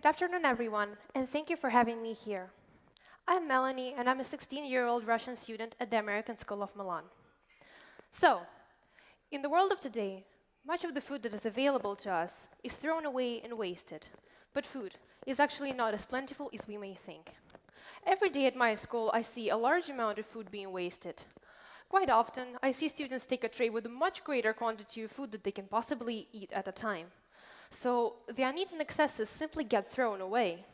Good afternoon, everyone, and thank you for having me here. I'm Melanie, and I'm a 16-year-old Russian student at the American School of Milan. So, in the world of today, much of the food that is available to us is thrown away and wasted. But food is actually not as plentiful as we may think. Every day at my school, I see a large amount of food being wasted. Quite often, I see students take a tray with a much greater quantity of food that they can possibly eat at a time. So the uneaten excesses simply get thrown away.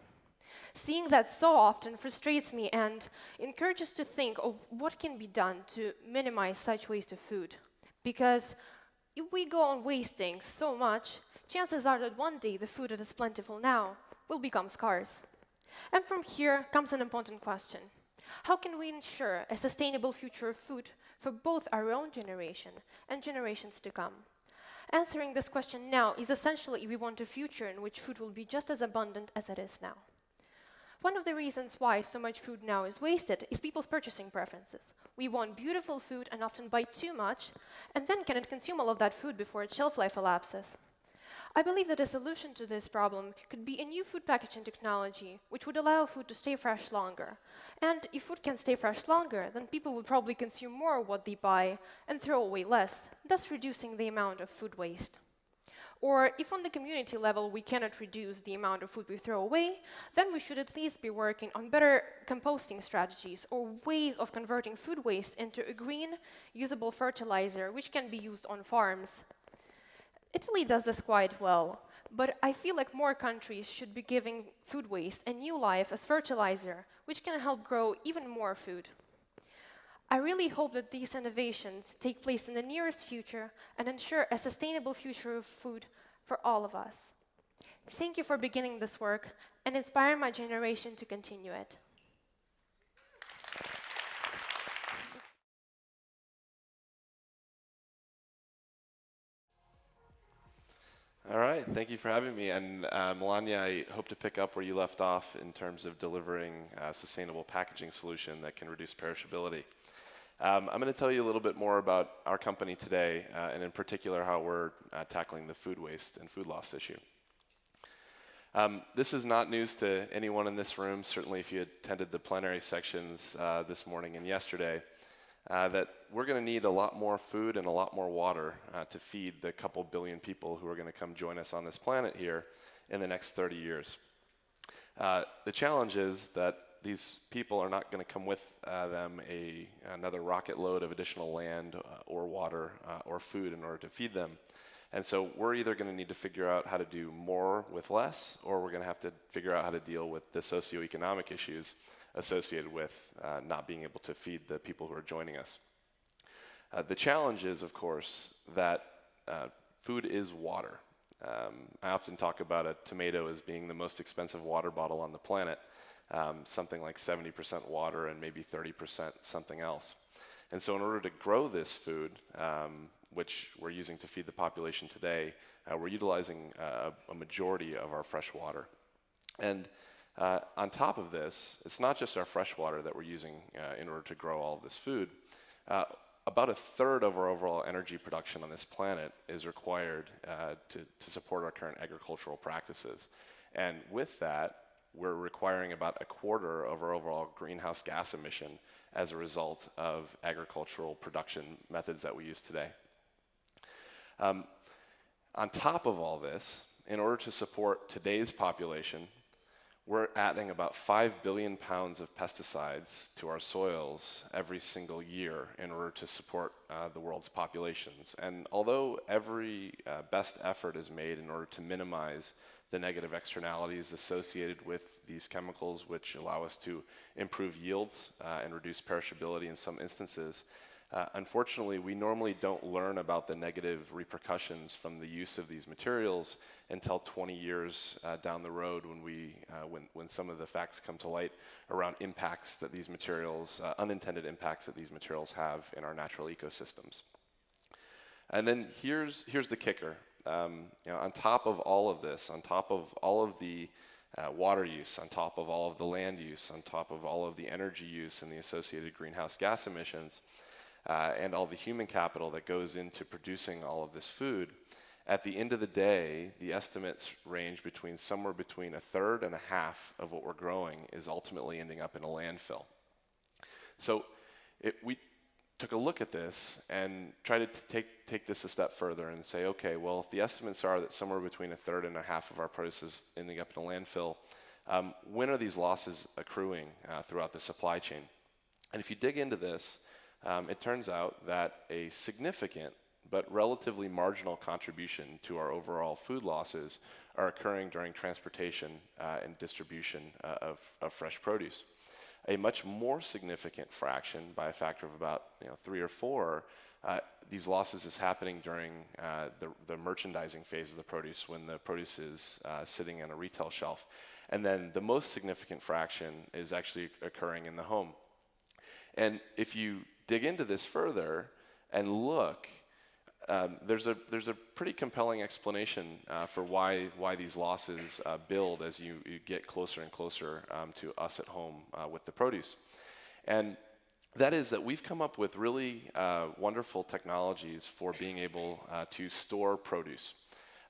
Seeing that so often frustrates me and encourages to think of what can be done to minimize such waste of food. Because if we go on wasting so much, chances are that one day the food that is plentiful now will become scarce. And from here comes an important question. How can we ensure a sustainable future of food for both our own generation and generations to come? Answering this question now is essential if we want a future in which food will be just as abundant as it is now. One of the reasons why so much food now is wasted is people's purchasing preferences. We want beautiful food and often buy too much, and then cannot consume all of that food before its shelf life elapses. I believe that a solution to this problem could be a new food packaging technology, which would allow food to stay fresh longer. And if food can stay fresh longer, then people would probably consume more of what they buy and throw away less, thus reducing the amount of food waste. Or if on the community level we cannot reduce the amount of food we throw away, then we should at least be working on better composting strategies or ways of converting food waste into a green, usable fertilizer which can be used on farms. Italy does this quite well, but I feel like more countries should be giving food waste a new life as fertilizer, which can help grow even more food. I really hope that these innovations take place in the nearest future and ensure a sustainable future of food for all of us. Thank you for beginning this work and inspiring my generation to continue it. All right, thank you for having me. And Melania, I hope to pick up where you left off in terms of delivering a sustainable packaging solution that can reduce perishability. I'm going to tell you a little bit more about our company today, and in particular how we're tackling the food waste and food loss issue. This is not news to anyone in this room, certainly if you attended the plenary sections this morning and yesterday, that we're going to need a lot more food and a lot more water to feed the couple billion people who are going to come join us on this planet here in the next 30 years. The challenge is that these people are not going to come with them another rocket load of additional land or water or food in order to feed them. And so we're either going to need to figure out how to do more with less, or we're going to have to figure out how to deal with the socioeconomic issues associated with not being able to feed the people who are joining us. The challenge is, of course, that food is water. I often talk about a tomato as being the most expensive water bottle on the planet, something like 70% water and maybe 30% something else. And so in order to grow this food, which we're using to feed the population today, we're utilizing a majority of our fresh water. And on top of this, it's not just our fresh water that we're using in order to grow all of this food. About a third of our overall energy production on this planet is required to support our current agricultural practices. And with that, we're requiring about a quarter of our overall greenhouse gas emission as a result of agricultural production methods that we use today. On top of all this, in order to support today's population, we're adding about 5 billion pounds of pesticides to our soils every single year in order to support the world's populations. And although every best effort is made in order to minimize the negative externalities associated with these chemicals, which allow us to improve yields and reduce perishability in some instances, unfortunately, we normally don't learn about the negative repercussions from the use of these materials until 20 years down the road when some of the facts come to light around impacts that these materials, unintended impacts that these materials have in our natural ecosystems. And then here's the kicker. On top of all of this, on top of all of the water use, on top of all of the land use, on top of all of the energy use and the associated greenhouse gas emissions, and all the human capital that goes into producing all of this food, at the end of the day, the estimates range between somewhere between a third and a half of what we're growing is ultimately ending up in a landfill. So we took a look at this and tried to take this a step further and say, okay, well, if the estimates are that somewhere between a third and a half of our produce is ending up in a landfill, when are these losses accruing throughout the supply chain? And if you dig into this, it turns out that a significant but relatively marginal contribution to our overall food losses are occurring during transportation and distribution of fresh produce. A much more significant fraction, by a factor of about 3 or 4, these losses is happening during the merchandising phase of the produce when the produce is sitting on a retail shelf. And then the most significant fraction is actually occurring in the home. And if you dig into this further and look, there's a pretty compelling explanation for why these losses build as you get closer and closer to us at home with the produce. And that is that we've come up with really wonderful technologies for being able to store produce.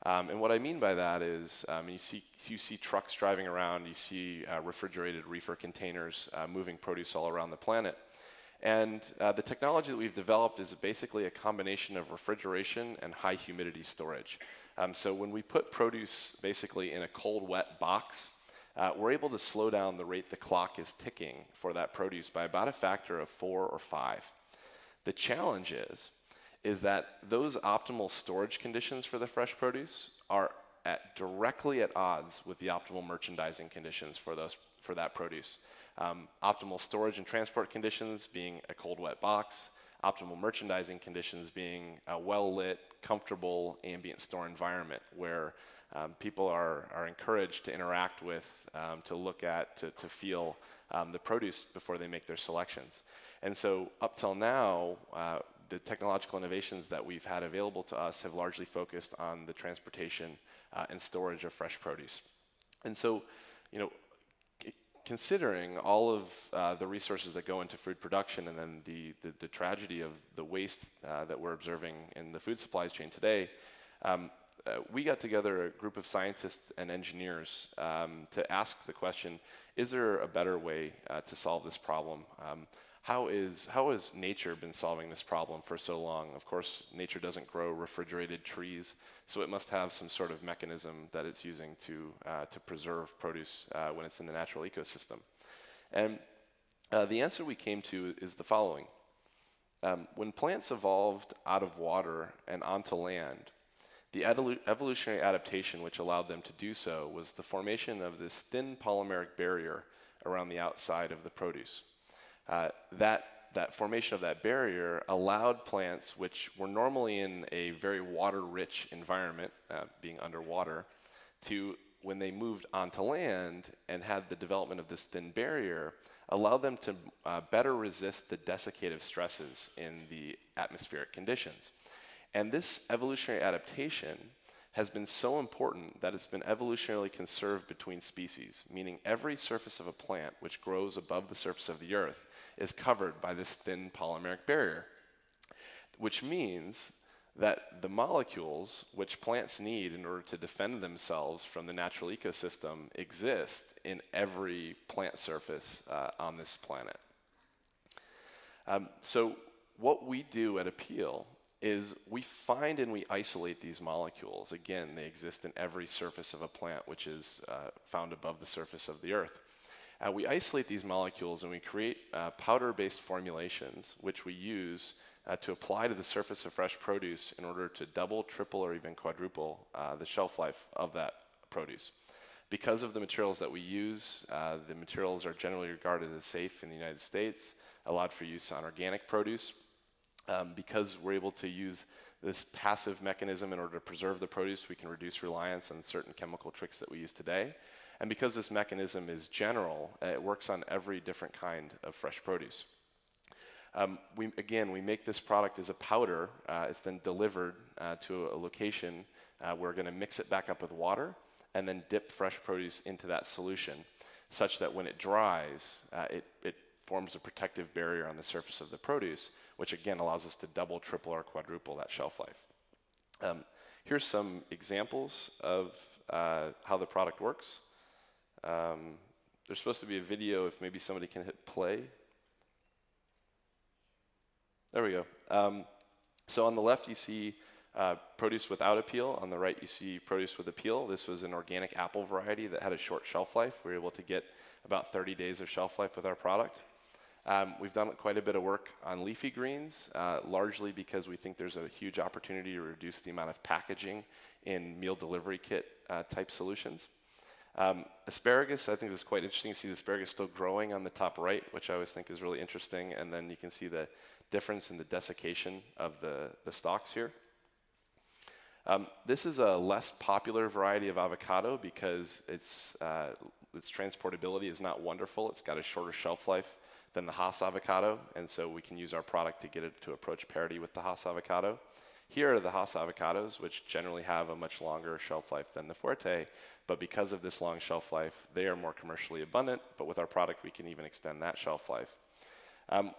And what I mean by that is you see trucks driving around, you see refrigerated reefer containers moving produce all around the planet. And the technology that we've developed is basically a combination of refrigeration and high humidity storage. So when we put produce basically in a cold, wet box, we're able to slow down the rate the clock is ticking for that produce by about a factor of 4 or 5. The challenge is that those optimal storage conditions for the fresh produce are directly at odds with the optimal merchandising conditions for that produce. Optimal storage and transport conditions being a cold, wet box, optimal merchandising conditions being a well-lit, comfortable ambient store environment where people are encouraged to interact with, to look at, to feel the produce before they make their selections. And so up till now, the technological innovations that we've had available to us have largely focused on the transportation and storage of fresh produce. And so, considering all of the resources that go into food production and then the tragedy of the waste that we're observing in the food supply chain today, we got together a group of scientists and engineers to ask the question, is there a better way to solve this problem? How has nature been solving this problem for so long? Of course, nature doesn't grow refrigerated trees, so it must have some sort of mechanism that it's using to preserve produce when it's in the natural ecosystem. And the answer we came to is the following. When plants evolved out of water and onto land, the evolutionary adaptation which allowed them to do so was the formation of this thin polymeric barrier around the outside of the produce. That formation of that barrier allowed plants which were normally in a very water-rich environment, being underwater, to, when they moved onto land and had the development of this thin barrier, allow them to better resist the desiccative stresses in the atmospheric conditions. And this evolutionary adaptation has been so important that it's been evolutionarily conserved between species, meaning every surface of a plant which grows above the surface of the earth is covered by this thin polymeric barrier, which means that the molecules which plants need in order to defend themselves from the natural ecosystem exist in every plant surface on this planet. So what we do at Appeal is we find and we isolate these molecules. Again, they exist in every surface of a plant which is found above the surface of the earth. We isolate these molecules and we create powder-based formulations which we use to apply to the surface of fresh produce in order to double, triple, or even quadruple the shelf life of that produce. Because of the materials that we use, the materials are generally regarded as safe in the United States, allowed for use on organic produce. Because we're able to use this passive mechanism in order to preserve the produce, we can reduce reliance on certain chemical tricks that we use today. And because this mechanism is general, it works on every different kind of fresh produce. We make this product as a powder. It's then delivered to a location. We're going to mix it back up with water and then dip fresh produce into that solution such that when it dries, it forms a protective barrier on the surface of the produce, which again allows us to double, triple, or quadruple that shelf life. Here's some examples of how the product works. There's supposed to be a video if maybe somebody can hit play. There we go. So on the left you see produce without a peel. On the right you see produce with a peel. This was an organic apple variety that had a short shelf life. We were able to get about 30 days of shelf life with our product. We've done quite a bit of work on leafy greens, largely because we think there's a huge opportunity to reduce the amount of packaging in meal delivery kit type solutions. Asparagus, I think this is quite interesting. You see the asparagus still growing on the top right, which I always think is really interesting. And then you can see the difference in the desiccation of the stalks here. This is a less popular variety of avocado because its transportability is not wonderful. It's got a shorter shelf life than the Hass avocado, and so we can use our product to get it to approach parity with the Hass avocado. Here are the Hass avocados, which generally have a much longer shelf life than the Fuerte, but because of this long shelf life, they are more commercially abundant, but with our product, we can even extend that shelf life.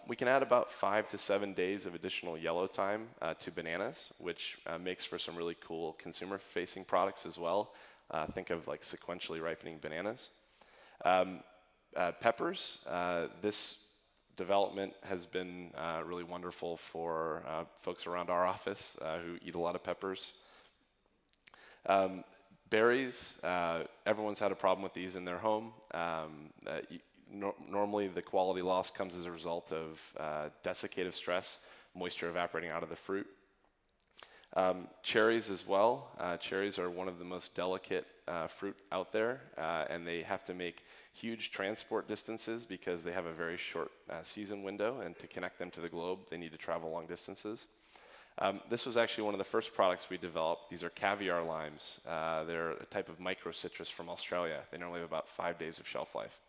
We can add about 5 to 7 days of additional yellow time to bananas, which makes for some really cool consumer-facing products as well. Think of like sequentially ripening bananas. Peppers, this development has been really wonderful for folks around our office who eat a lot of peppers. Berries, everyone's had a problem with these in their home. Normally the quality loss comes as a result of desiccative stress, moisture evaporating out of the fruit. Cherries as well. Cherries are one of the most delicate fruit out there, and they have to make huge transport distances because they have a very short season window, and to connect them to the globe, they need to travel long distances. This was actually one of the first products we developed. These are caviar limes. They're a type of micro citrus from Australia. They normally have about 5 days of shelf life.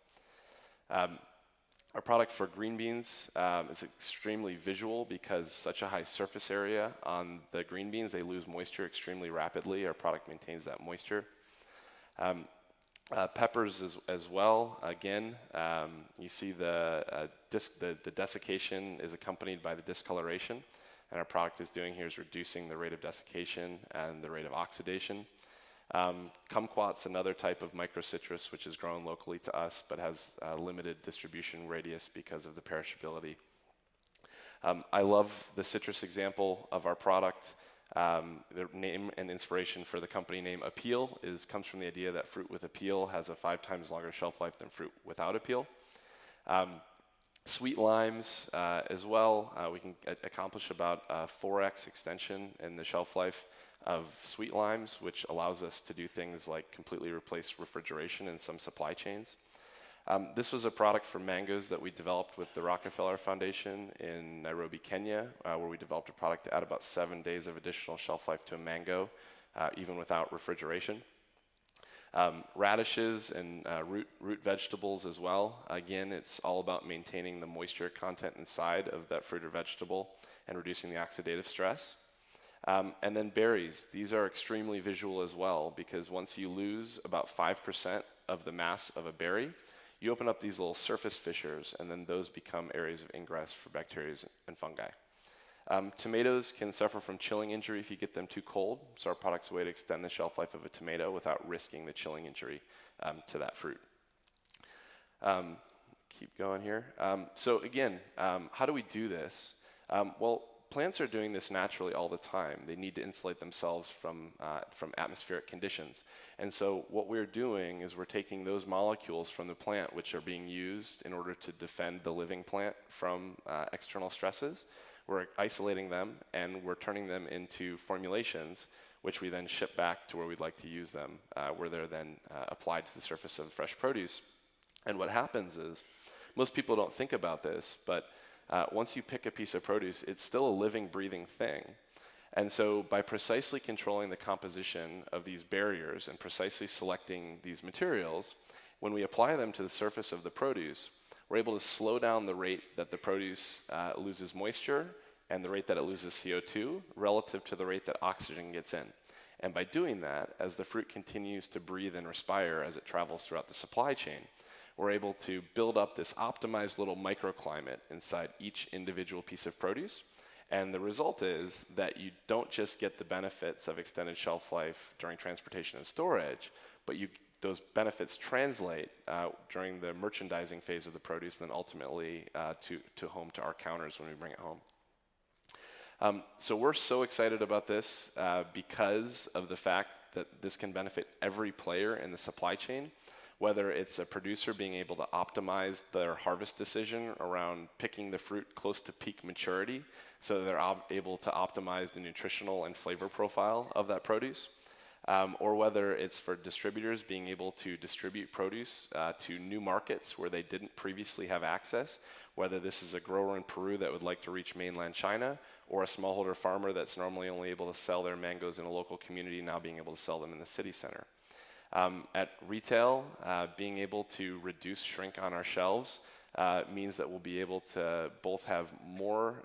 Our product for green beans is extremely visual because such a high surface area on the green beans, they lose moisture extremely rapidly. Our product maintains that moisture. Peppers as well. Again, you see the desiccation is accompanied by the discoloration, and our product is doing here is reducing the rate of desiccation and the rate of oxidation. Kumquat's another type of microcitrus which is grown locally to us but has limited distribution radius because of the perishability. I love the citrus example of our product. The name and inspiration for the company name Appeal comes from the idea that fruit with a peel has a 5 times longer shelf life than fruit without a peel. Sweet limes as well, we can accomplish about 4x extension in the shelf life of sweet limes, which allows us to do things like completely replace refrigeration in some supply chains. This was a product for mangoes that we developed with the Rockefeller Foundation in Nairobi, Kenya, where we developed a product to add about 7 days of additional shelf life to a mango, even without refrigeration. Radishes and root vegetables as well. Again, it's all about maintaining the moisture content inside of that fruit or vegetable and reducing the oxidative stress. And then berries. These are extremely visual as well because once you lose about 5% of the mass of a berry, you open up these little surface fissures, and then those become areas of ingress for bacteria and fungi. Tomatoes can suffer from chilling injury if you get them too cold, so our product's a way to extend the shelf life of a tomato without risking the chilling injury to that fruit. Keep going here. So again, how do we do this? Well, plants are doing this naturally all the time. They need to insulate themselves from atmospheric conditions. And so what we're doing is we're taking those molecules from the plant which are being used in order to defend the living plant from external stresses. We're isolating them and we're turning them into formulations which we then ship back to where we'd like to use them, where they're then applied to the surface of the fresh produce. And what happens is, most people don't think about this, but once you pick a piece of produce, it's still a living, breathing thing. And so by precisely controlling the composition of these barriers and precisely selecting these materials, when we apply them to the surface of the produce, we're able to slow down the rate that the produce loses moisture and the rate that it loses CO2 relative to the rate that oxygen gets in. And by doing that, as the fruit continues to breathe and respire as it travels throughout the supply chain, we're able to build up this optimized little microclimate inside each individual piece of produce. And the result is that you don't just get the benefits of extended shelf life during transportation and storage, but those benefits translate during the merchandising phase of the produce, then ultimately to home, to our counters when we bring it home. So we're so excited about this because of the fact that this can benefit every player in the supply chain, whether it's a producer being able to optimize their harvest decision around picking the fruit close to peak maturity so that they're able to optimize the nutritional and flavor profile of that produce, or whether it's for distributors being able to distribute produce to new markets where they didn't previously have access, whether this is a grower in Peru that would like to reach mainland China, or a smallholder farmer that's normally only able to sell their mangoes in a local community now being able to sell them in the city center. At retail, being able to reduce shrink on our shelves means that we'll be able to both have more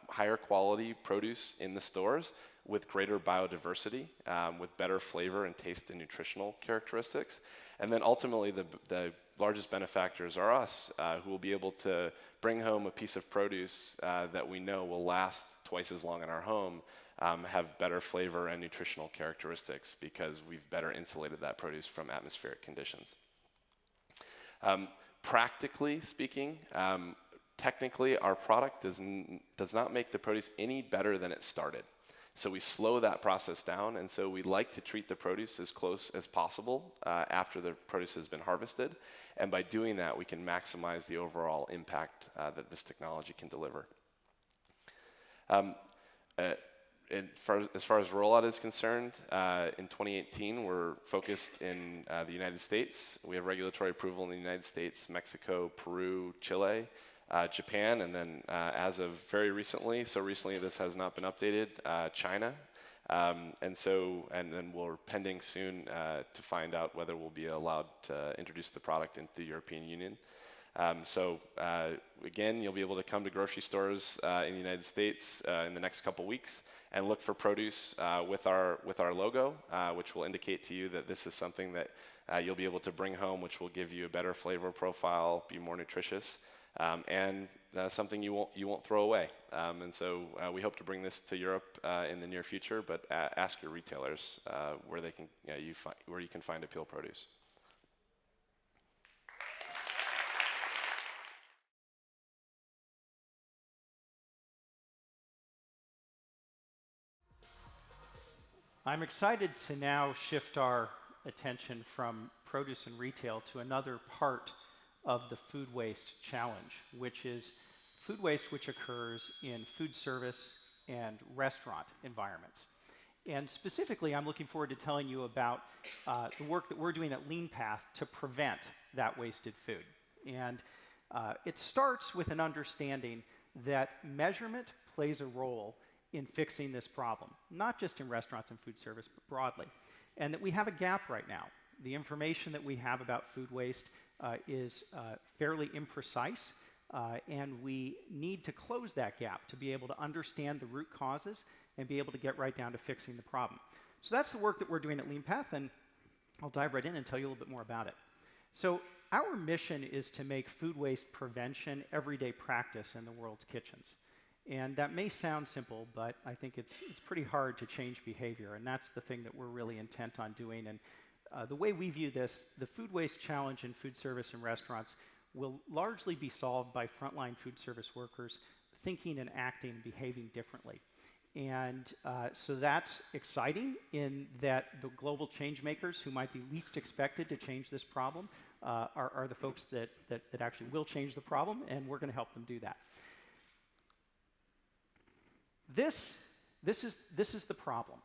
higher quality produce in the stores with greater biodiversity, with better flavor and taste and nutritional characteristics. And then ultimately the largest benefactors are us, who will be able to bring home a piece of produce that we know will last twice as long in our home, have better flavor and nutritional characteristics because we've better insulated that produce from atmospheric conditions. Practically speaking, technically our product does not make the produce any better than it started. So we slow that process down, and so we like to treat the produce as close as possible after the produce has been harvested. And by doing that, we can maximize the overall impact that this technology can deliver. As far as rollout is concerned, in 2018, we're focused in the United States. We have regulatory approval in the United States, Mexico, Peru, Chile, Japan, and then as of very recently, so recently this has not been updated, China. And then we're pending soon to find out whether we'll be allowed to introduce the product into the European Union. Again, you'll be able to come to grocery stores in the United States in the next couple weeks and look for produce with our logo, which will indicate to you that this is something that you'll be able to bring home, which will give you a better flavor profile, be more nutritious, and something you won't throw away. We hope to bring this to Europe in the near future, but ask your retailers where you can find Appeal produce. I'm excited to now shift our attention from produce and retail to another part of the food waste challenge, which is food waste which occurs in food service and restaurant environments. And specifically, I'm looking forward to telling you about the work that we're doing at LeanPath to prevent that wasted food. And it starts with an understanding that measurement plays a role in fixing this problem, not just in restaurants and food service, but broadly. And that we have a gap right now. The information that we have about food waste is fairly imprecise, and we need to close that gap to be able to understand the root causes and be able to get right down to fixing the problem. So that's the work that we're doing at LeanPath, and I'll dive right in and tell you a little bit more about it. So our mission is to make food waste prevention everyday practice in the world's kitchens. And that may sound simple, but I think it's pretty hard to change behavior, and that's the thing that we're really intent on doing. And the way we view this, the food waste challenge in food service and restaurants will largely be solved by frontline food service workers thinking and acting and behaving differently. And so that's exciting in that the global change makers who might be least expected to change this problem are the folks that actually will change the problem, and we're going to help them do that. This is the problem.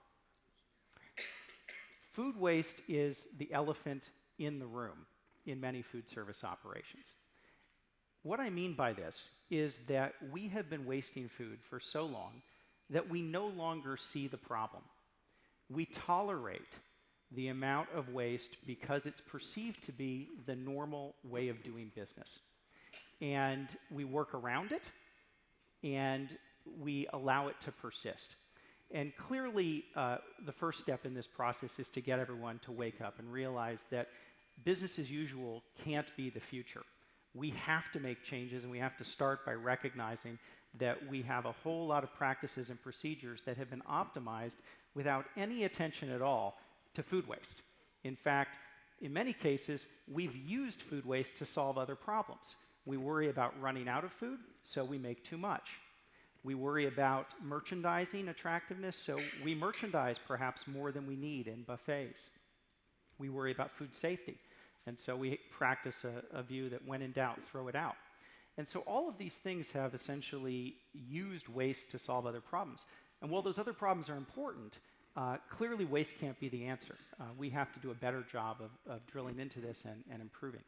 Food waste is the elephant in the room in many food service operations. What I mean by this is that we have been wasting food for so long that we no longer see the problem. We tolerate the amount of waste because it's perceived to be the normal way of doing business. And we work around it, and we allow it to persist. And clearly, the first step in this process is to get everyone to wake up and realize that business as usual can't be the future. We have to make changes, and we have to start by recognizing that we have a whole lot of practices and procedures that have been optimized without any attention at all to food waste. In fact, in many cases, we've used food waste to solve other problems. We worry about running out of food, so we make too much. We worry about merchandising attractiveness, so we merchandise perhaps more than we need in buffets. We worry about food safety, and so we practice a view that when in doubt, throw it out. And so all of these things have essentially used waste to solve other problems. And while those other problems are important, clearly waste can't be the answer. We have to do a better job of drilling into this and improving.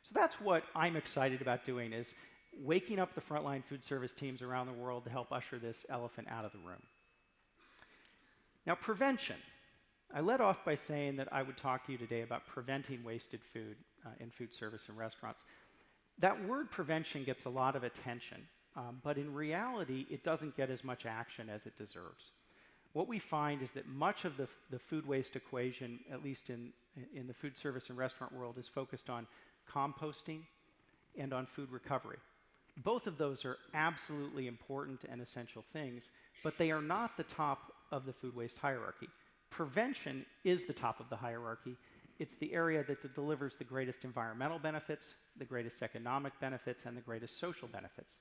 So that's what I'm excited about doing, is waking up the frontline food service teams around the world to help usher this elephant out of the room. Now, prevention. I led off by saying that I would talk to you today about preventing wasted food in food service and restaurants. That word prevention gets a lot of attention, but in reality, it doesn't get as much action as it deserves. What we find is that much of the food waste equation, at least in the food service and restaurant world, is focused on composting and on food recovery. Both of those are absolutely important and essential things, but they are not the top of the food waste hierarchy. Prevention is the top of the hierarchy. It's the area that delivers the greatest environmental benefits, the greatest economic benefits, and the greatest social benefits.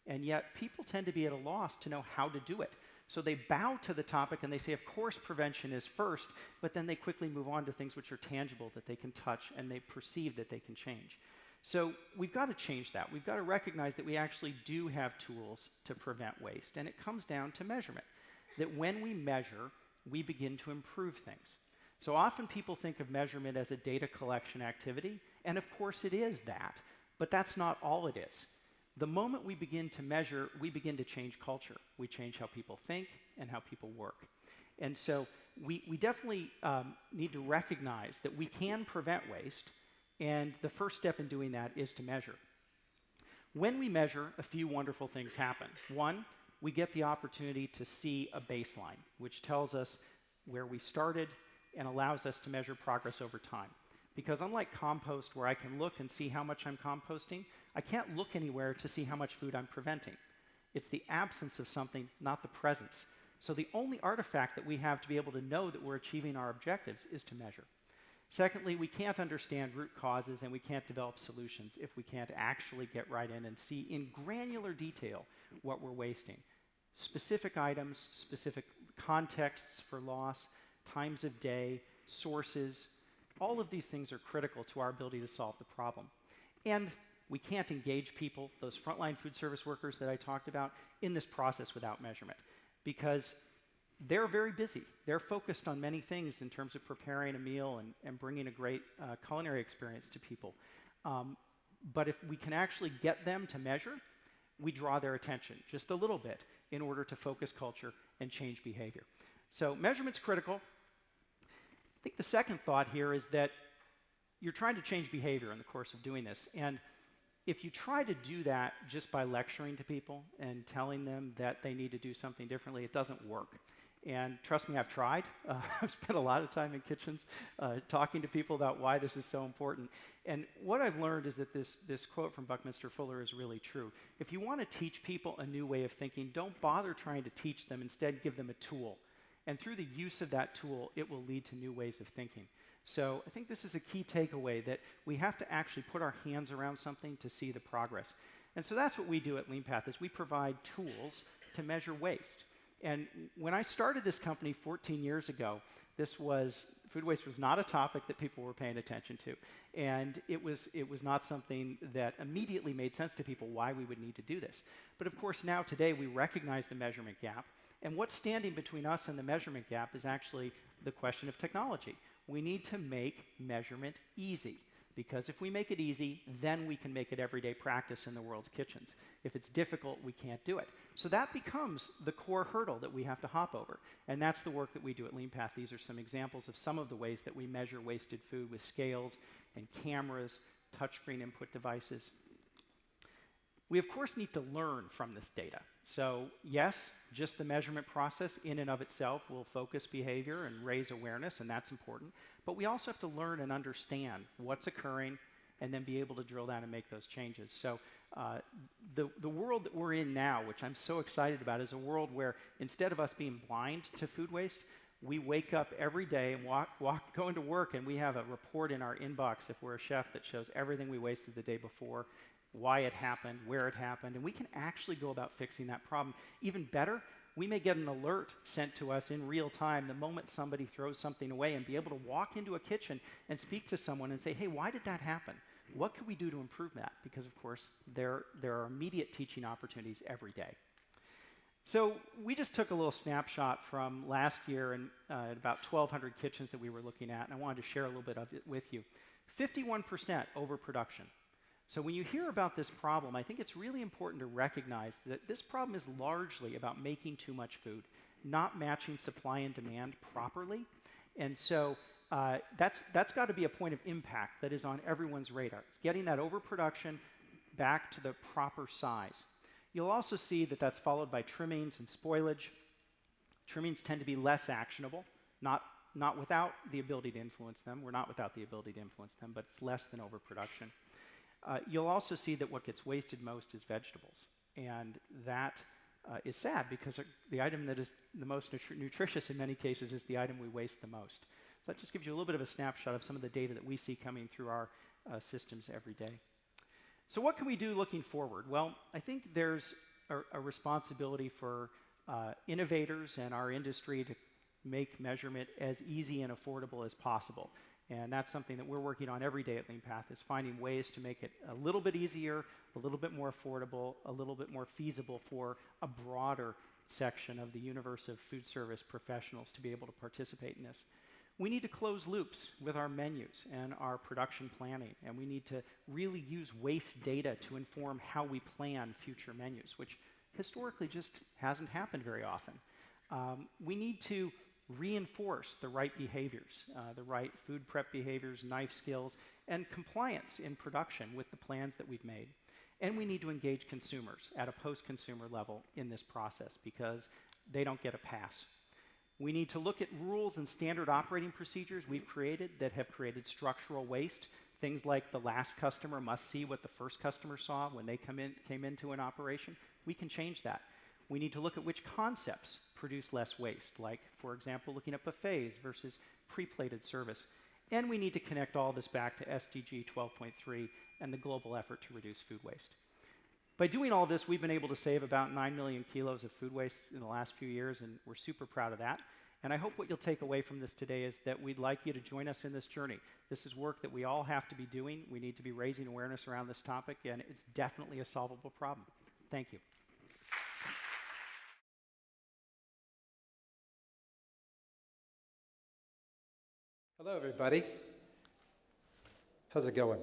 And yet, people tend to be at a loss to know how to do it. So they bow to the topic and they say, of course, prevention is first, but then they quickly move on to things which are tangible, that they can touch, and they perceive that they can change. So we've got to change that. We've got to recognize that we actually do have tools to prevent waste, and it comes down to measurement. That when we measure, we begin to improve things. So often people think of measurement as a data collection activity, and of course it is that, but that's not all it is. The moment we begin to measure, we begin to change culture. We change how people think and how people work. And so we definitely need to recognize that we can prevent waste, and the first step in doing that is to measure. When we measure, a few wonderful things happen. One, we get the opportunity to see a baseline, which tells us where we started and allows us to measure progress over time. Because unlike compost, where I can look and see how much I'm composting, I can't look anywhere to see how much food I'm preventing. It's the absence of something, not the presence. So the only artifact that we have to be able to know that we're achieving our objectives is to measure. Secondly, we can't understand root causes and we can't develop solutions if we can't actually get right in and see in granular detail what we're wasting. Specific items, specific contexts for loss, times of day, sources, all of these things are critical to our ability to solve the problem. And we can't engage people, those frontline food service workers that I talked about, in this process without measurement, because they're very busy. They're focused on many things in terms of preparing a meal and bringing a great culinary experience to people. But if we can actually get them to measure, we draw their attention just a little bit in order to focus culture and change behavior. So measurement's critical. I think the second thought here is that you're trying to change behavior in the course of doing this. And if you try to do that just by lecturing to people and telling them that they need to do something differently, it doesn't work. And trust me, I've tried. I've spent a lot of time in kitchens talking to people about why this is so important. And what I've learned is that this quote from Buckminster Fuller is really true. If you want to teach people a new way of thinking, don't bother trying to teach them. Instead, give them a tool. And through the use of that tool, it will lead to new ways of thinking. So I think this is a key takeaway, that we have to actually put our hands around something to see the progress. And so that's what we do at LeanPath, is we provide tools to measure waste. And when I started this company 14 years ago, food waste was not a topic that people were paying attention to. And it was not something that immediately made sense to people why we would need to do this. But of course, now today we recognize the measurement gap. And what's standing between us and the measurement gap is actually the question of technology. We need to make measurement easy, because if we make it easy, then we can make it everyday practice in the world's kitchens. If it's difficult, we can't do it. So that becomes the core hurdle that we have to hop over. And that's the work that we do at LeanPath. These are some examples of some of the ways that we measure wasted food with scales and cameras, touchscreen input devices. We, of course, need to learn from this data. So yes, just the measurement process in and of itself will focus behavior and raise awareness, and that's important. But we also have to learn and understand what's occurring and then be able to drill down and make those changes. So the world that we're in now, which I'm so excited about, is a world where instead of us being blind to food waste, we wake up every day and go into work, and we have a report in our inbox if we're a chef that shows everything we wasted the day before, why it happened, where it happened, and we can actually go about fixing that problem. Even better, we may get an alert sent to us in real time the moment somebody throws something away, and be able to walk into a kitchen and speak to someone and say, hey, why did that happen? What could we do to improve that? Because, of course, there are immediate teaching opportunities every day. So we just took a little snapshot from last year and about 1,200 kitchens that we were looking at, and I wanted to share a little bit of it with you. 51% overproduction. So when you hear about this problem, I think it's really important to recognize that this problem is largely about making too much food, not matching supply and demand properly. And so that's got to be a point of impact that is on everyone's radar. It's getting that overproduction back to the proper size. You'll also see that that's followed by trimmings and spoilage. Trimmings tend to be less actionable, not without the ability to influence them. We're not without the ability to influence them, but it's less than overproduction. You'll also see that what gets wasted most is vegetables. And that is sad, because the item that is the most nutritious in many cases is the item we waste the most. So that just gives you a little bit of a snapshot of some of the data that we see coming through our systems every day. So what can we do looking forward? Well, I think there's a responsibility for innovators and our industry to make measurement as easy and affordable as possible. And that's something that we're working on every day at LeanPath, is finding ways to make it a little bit easier, a little bit more affordable, a little bit more feasible for a broader section of the universe of food service professionals to be able to participate in this. We need to close loops with our menus and our production planning, and we need to really use waste data to inform how we plan future menus, which historically just hasn't happened very often. We need to reinforce the right behaviors, the right food prep behaviors, knife skills, and compliance in production with the plans that we've made. And we need to engage consumers at a post-consumer level in this process, because they don't get a pass. We need to look at rules and standard operating procedures we've created that have created structural waste. Things like the last customer must see what the first customer saw when they came into an operation. We can change that. We need to look at which concepts produce less waste, like, for example, looking at buffets versus pre-plated service. And we need to connect all this back to SDG 12.3 and the global effort to reduce food waste. By doing all this, we've been able to save about 9 million kilos of food waste in the last few years, and we're super proud of that. And I hope what you'll take away from this today is that we'd like you to join us in this journey. This is work that we all have to be doing. We need to be raising awareness around this topic, and it's definitely a solvable problem. Thank you. Hello, everybody. How's it going?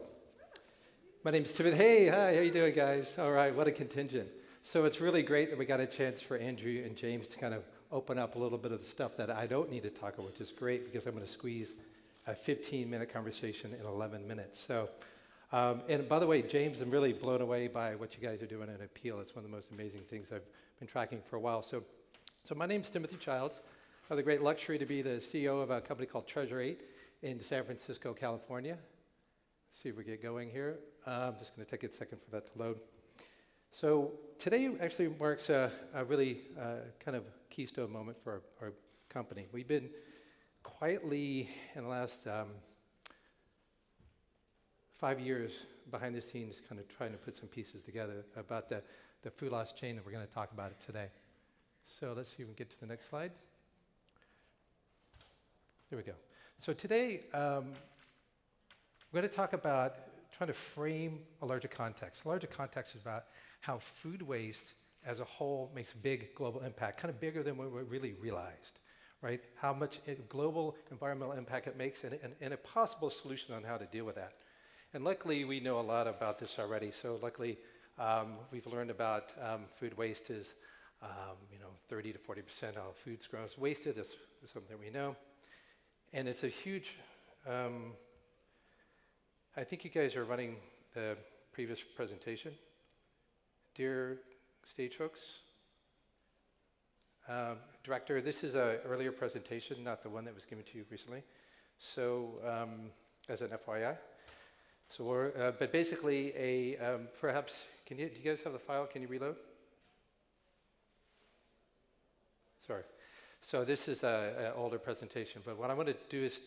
My name's Timothy. Hey, hi, how you doing, guys? All right, what a contingent. So it's really great that we got a chance for Andrew and James to kind of open up a little bit of the stuff that I don't need to talk about, which is great, because I'm going to squeeze a 15-minute conversation in 11 minutes. So, and by the way, James, I'm really blown away by what you guys are doing at Appeal. It's one of the most amazing things I've been tracking for a while. So my name's Timothy Childs. I have the great luxury to be the CEO of a company called Treasure 8 in San Francisco, California. Let's see if we get going here. I'm just going to take a second for that to load. So today actually marks a really kind of keystone moment for our company. We've been quietly in the last 5 years behind the scenes kind of trying to put some pieces together about the food loss chain, and we're going to talk about it today. So let's see if we can get to the next slide. There we go. So today, we're going to talk about trying to frame a larger context. A larger context is about how food waste as a whole makes a big global impact, kind of bigger than what we really realized, right? How much global environmental impact it makes, and a possible solution on how to deal with that. And luckily, we know a lot about this already. So luckily, we've learned about food waste is 30 to 40% of all food's gross wasted. That's something we know. And it's a huge, I think you guys are running the previous presentation. Dear stage folks, Director, this is an earlier presentation, not the one that was given to you recently. So as an FYI. So but basically perhaps, do you guys have the file? Can you reload? Sorry. So this is an older presentation, but what I'm going to do is,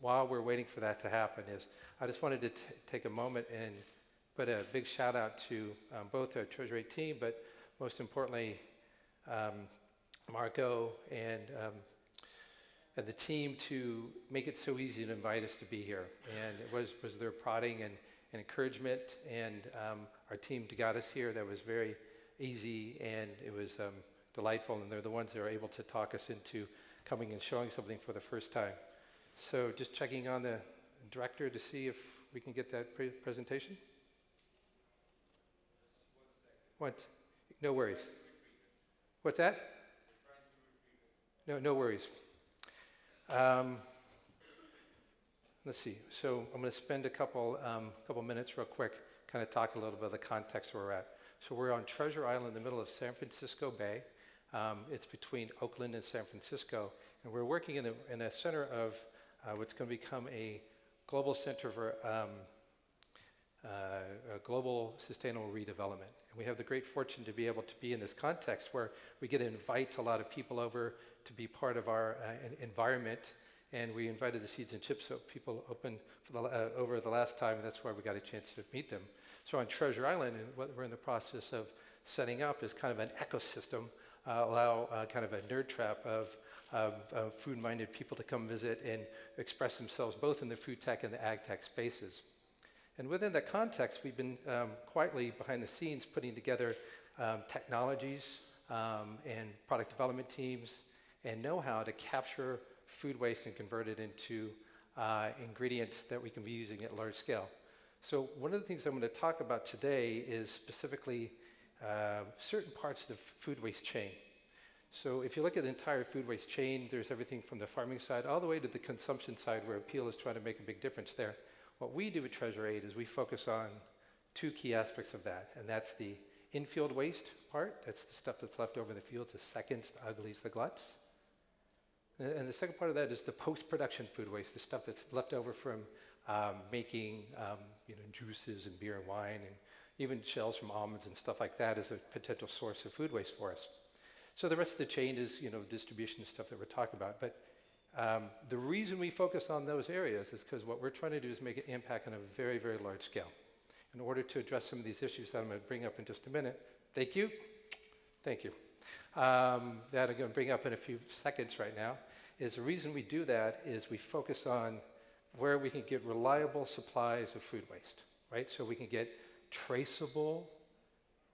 while we're waiting for that to happen, is I just wanted to take a moment and put a big shout out to both our Treasury team, but most importantly, Marco and the team to make it so easy to invite us to be here. And it was their prodding and encouragement, and our team got us here. That was very easy, and it was delightful, and they're the ones that are able to talk us into coming and showing something for the first time. So just checking on the director to see if we can get that presentation. What? No worries. What's that? No worries. Let's see. So I'm going to spend a couple minutes real quick, kind of talk a little bit of the context where we're at. So we're on Treasure Island in the middle of San Francisco Bay. It's between Oakland and San Francisco, and we're working in a center of what's going to become a global center for global sustainable redevelopment. And we have the great fortune to be able to be in this context where we get to invite a lot of people over to be part of our environment. And we invited the Seeds&Chips so people over the last time, and that's why we got a chance to meet them. So on Treasure Island, and what we're in the process of setting up is kind of an ecosystem, allow kind of a nerd trap of food-minded people to come visit and express themselves both in the food tech and the ag tech spaces. And within that context, we've been quietly behind the scenes putting together technologies and product development teams and know-how to capture food waste and convert it into ingredients that we can be using at large scale. So one of the things I'm going to talk about today is specifically certain parts of the food waste chain. So if you look at the entire food waste chain, there's everything from the farming side all the way to the consumption side where Appeal is trying to make a big difference there. What we do at Treasure Aid is we focus on two key aspects of that, and that's the infield waste part. That's the stuff that's left over in the fields, the seconds, the uglies, the gluts. And the second part of that is the post-production food waste, the stuff that's left over from making juices and beer and wine, and even shells from almonds and stuff like that is a potential source of food waste for us. So the rest of the chain is distribution stuff that we're talking about. But the reason we focus on those areas is because what we're trying to do is make an impact on a very, very large scale. In order to address some of these issues that I'm going to bring up in just a minute, thank you, that I'm going to bring up in a few seconds right now, is the reason we do that is we focus on where we can get reliable supplies of food waste, right? So we can get traceable,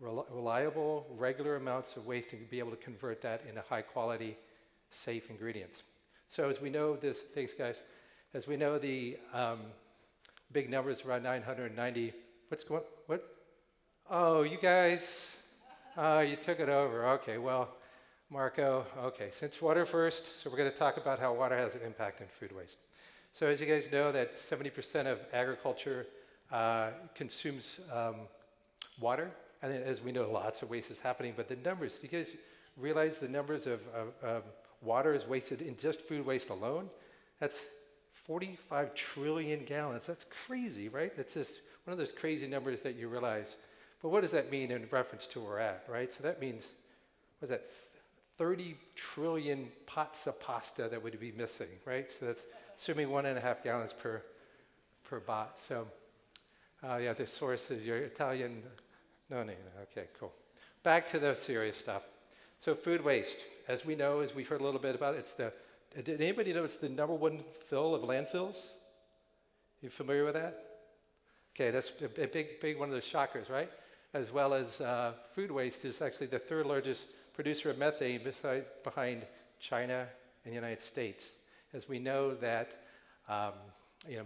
reliable, regular amounts of waste and be able to convert that into high quality, safe ingredients. So as we know this, thanks guys, as we know the big numbers around 990, what? Oh, you guys, you took it over. Okay, well, Marco, okay, since water first, so we're going to talk about how water has an impact on food waste. So as you guys know that 70% of agriculture consumes water, and as we know, lots of waste is happening, but the numbers, do you guys realize the numbers of water is wasted in just food waste alone? That's 45 trillion gallons. That's crazy, right? It's just one of those crazy numbers that you realize. But what does that mean in reference to where we're at, right? So that means, what is that, 30 trillion pots of pasta that would be missing, right? So that's assuming 1.5 gallons per bot. So, yeah, the source is your Italian. No, okay, cool. Back to the serious stuff. So food waste, as we know, as we've heard a little bit about, did anybody know it's the #1 fill of landfills? You familiar with that? Okay, that's a big one of those shockers, right? As well as food waste is actually the third largest producer of methane behind China and the United States. As we know that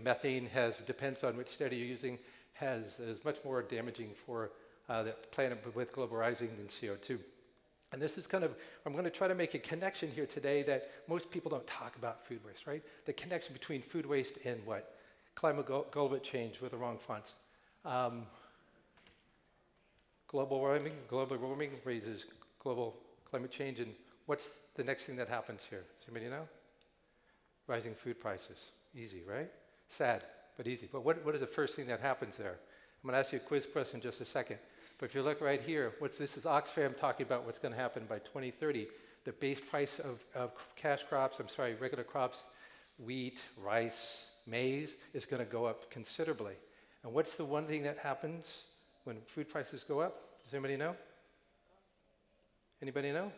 methane depends on which study you're using, is much more damaging for the planet with global rising than CO2. And this is I'm going to try to make a connection here today that most people don't talk about food waste, right? The connection between food waste and what? Global change with the wrong fonts. Global warming raises global climate change, and what's the next thing that happens here? Does anybody know? Rising food prices. Easy, right? Sad, but easy. But what is the first thing that happens there? I'm going to ask you a quiz question in just a second. But if you look right here, this is Oxfam talking about what's going to happen by 2030. The base price of regular crops, wheat, rice, maize, is going to go up considerably. And what's the one thing that happens when food prices go up? Does anybody know? Anybody know?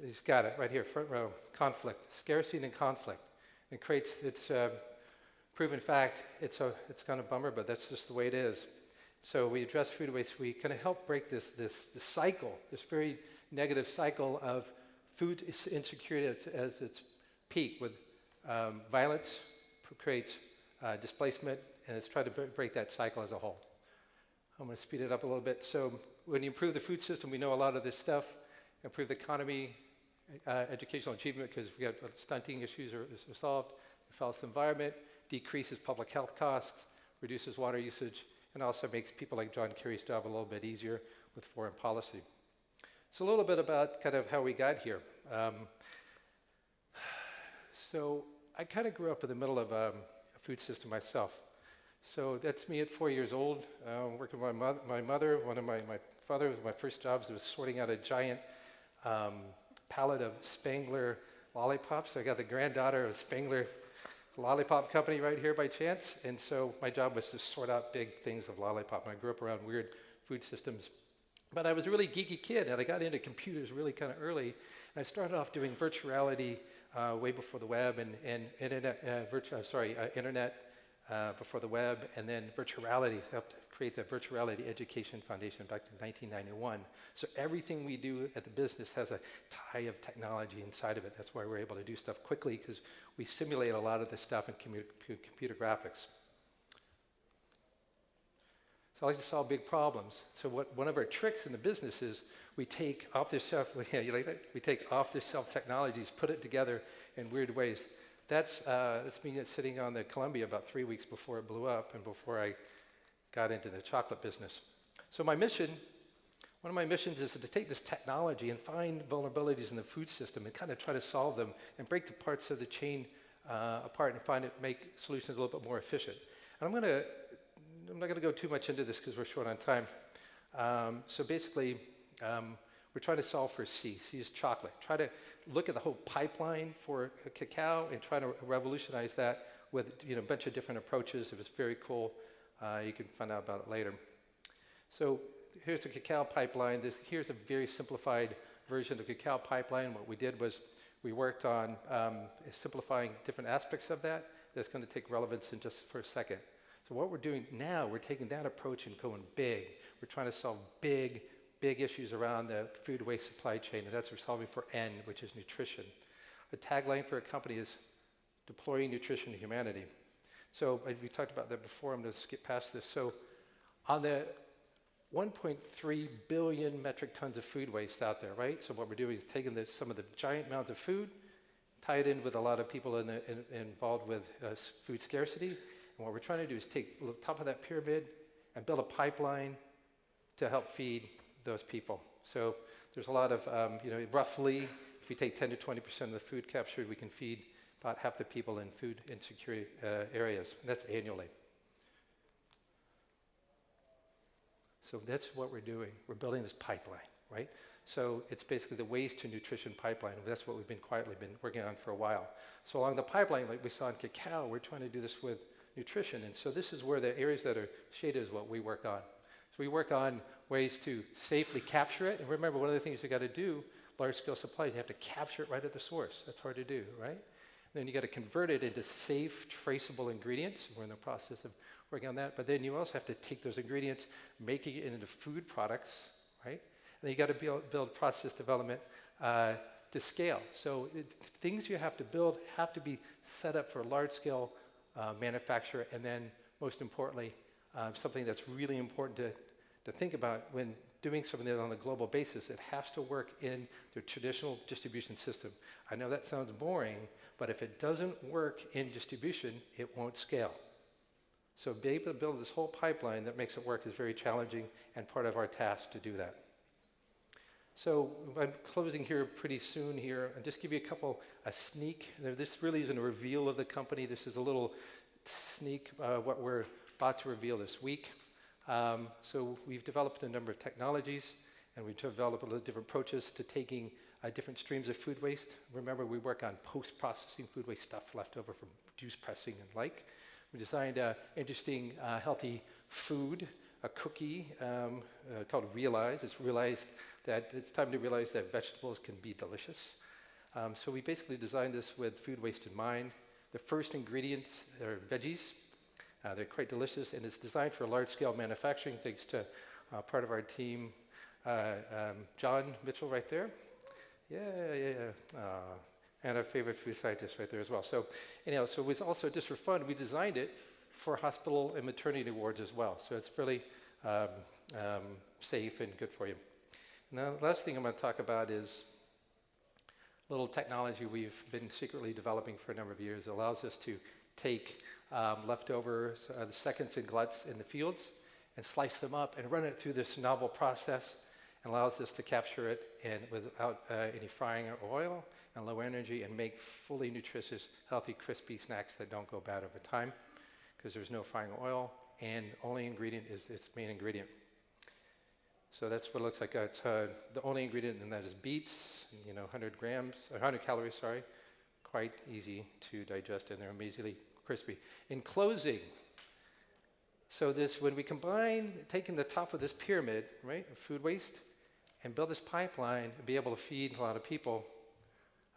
He's got it right here, front row. Conflict, scarcity and conflict. It creates, it's proven fact, it's kind of a bummer, but that's just the way it is. So we address food waste. We kind of help break this cycle, this very negative cycle of food insecurity as its peak with violence creates displacement, and it's trying to break that cycle as a whole. I'm going to speed it up a little bit. So when you improve the food system, we know a lot of this stuff. Improve the economy, educational achievement, because we got stunting issues are solved. Develops the environment, decreases public health costs, reduces water usage, and also makes people like John Kerry's job a little bit easier with foreign policy. So a little bit about kind of how we got here. So I kind of grew up in the middle of a food system myself. So that's me at 4 years old, working with my mother. One of my first jobs was sorting out a giant pallet of Spangler lollipops. I got the granddaughter of Spangler Lollipop Company right here by chance. And so my job was to sort out big things of lollipop. I grew up around weird food systems. But I was a really geeky kid, and I got into computers really kind of early. And I started off doing virtual reality way before the web, and internet before the web, and then virtual reality helped create the Virtual Reality Education Foundation back in 1991. So everything we do at the business has a tie of technology inside of it. That's why we're able to do stuff quickly, because we simulate a lot of this stuff in computer graphics. So I like to solve big problems. So one of our tricks in the business is we take off-the-shelf, yeah, you like that? We take off-the-shelf technologies, put it together in weird ways. That's me sitting on the Columbia about 3 weeks before it blew up and before I got into the chocolate business. So one of my missions is to take this technology and find vulnerabilities in the food system and kind of try to solve them and break the parts of the chain apart and make solutions a little bit more efficient. And I'm not going to go too much into this because we're short on time. So basically, we're trying to solve for C. C is chocolate. Try to look at the whole pipeline for cacao and try to revolutionize that with a bunch of different approaches. If it's very cool, you can find out about it later. So here's the cacao pipeline. Here's a very simplified version of the cacao pipeline. What we did was we worked on simplifying different aspects of that. That's going to take relevance in just for a second. So what we're doing now, we're taking that approach and going big. We're trying to solve big issues around the food waste supply chain, and that's what we're solving for N, which is nutrition. The tagline for a company is deploying nutrition to humanity. So we talked about that before. I'm going to skip past this. So on the 1.3 billion metric tons of food waste out there, right? So what we're doing is taking some of the giant amounts of food, tie it in with a lot of people involved with food scarcity. And what we're trying to do is take the top of that pyramid and build a pipeline to help feed those people. So there's a lot of, roughly, if we take 10 to 20% of the food captured, we can feed about half the people in food insecure areas. And that's annually. So that's what we're doing. We're building this pipeline, right? So it's basically the waste to nutrition pipeline. That's what we've been quietly working on for a while. So along the pipeline, like we saw in cacao, we're trying to do this with nutrition. And so this is where the areas that are shaded is what we work on. So we work on ways to safely capture it. And remember, one of the things you got to do, large-scale supplies, you have to capture it right at the source. That's hard to do, right? And then you got to convert it into safe, traceable ingredients. We're in the process of working on that. But then you also have to take those ingredients, making it into food products, right? And then you got to build process development to scale. So things you have to build have to be set up for large-scale manufacture. And then, most importantly, something that's really important to think about when doing something on a global basis, it has to work in the traditional distribution system. I know that sounds boring, but if it doesn't work in distribution, it won't scale. So being able to build this whole pipeline that makes it work is very challenging and part of our task to do that. So I'm closing here pretty soon here. I'll just give you a sneak. This really isn't a reveal of the company. This is a little sneak what we're about to reveal this week. So we've developed a number of technologies, and we've developed a little different approaches to taking different streams of food waste. Remember, we work on post-processing food waste stuff left over from juice pressing and like. We designed interesting, healthy food, a cookie called Realize. It's realized that it's time to realize that vegetables can be delicious. So we basically designed this with food waste in mind. The first ingredients are veggies. They're quite delicious, and it's designed for large-scale manufacturing, thanks to part of our team, John Mitchell right there. Yeah. And our favorite food scientist right there as well. So anyhow, so it was also, just for fun, we designed it for hospital and maternity wards as well. So it's really safe and good for you. Now, the last thing I'm going to talk about is a little technology we've been secretly developing for a number of years. It allows us to take leftovers, the seconds and gluts in the fields, and slice them up and run it through this novel process, and allows us to capture it and without any frying or oil and low energy, and make fully nutritious, healthy, crispy snacks that don't go bad over time, because there's no frying oil, and only ingredient is its main ingredient. So that's what it looks like. It's the only ingredient, and that is beets, 100 grams, or 100 calories, sorry. Quite easy to digest, and they're amazingly crispy. In closing, so this, when we combine taking the top of this pyramid, right, of food waste, and build this pipeline and be able to feed a lot of people,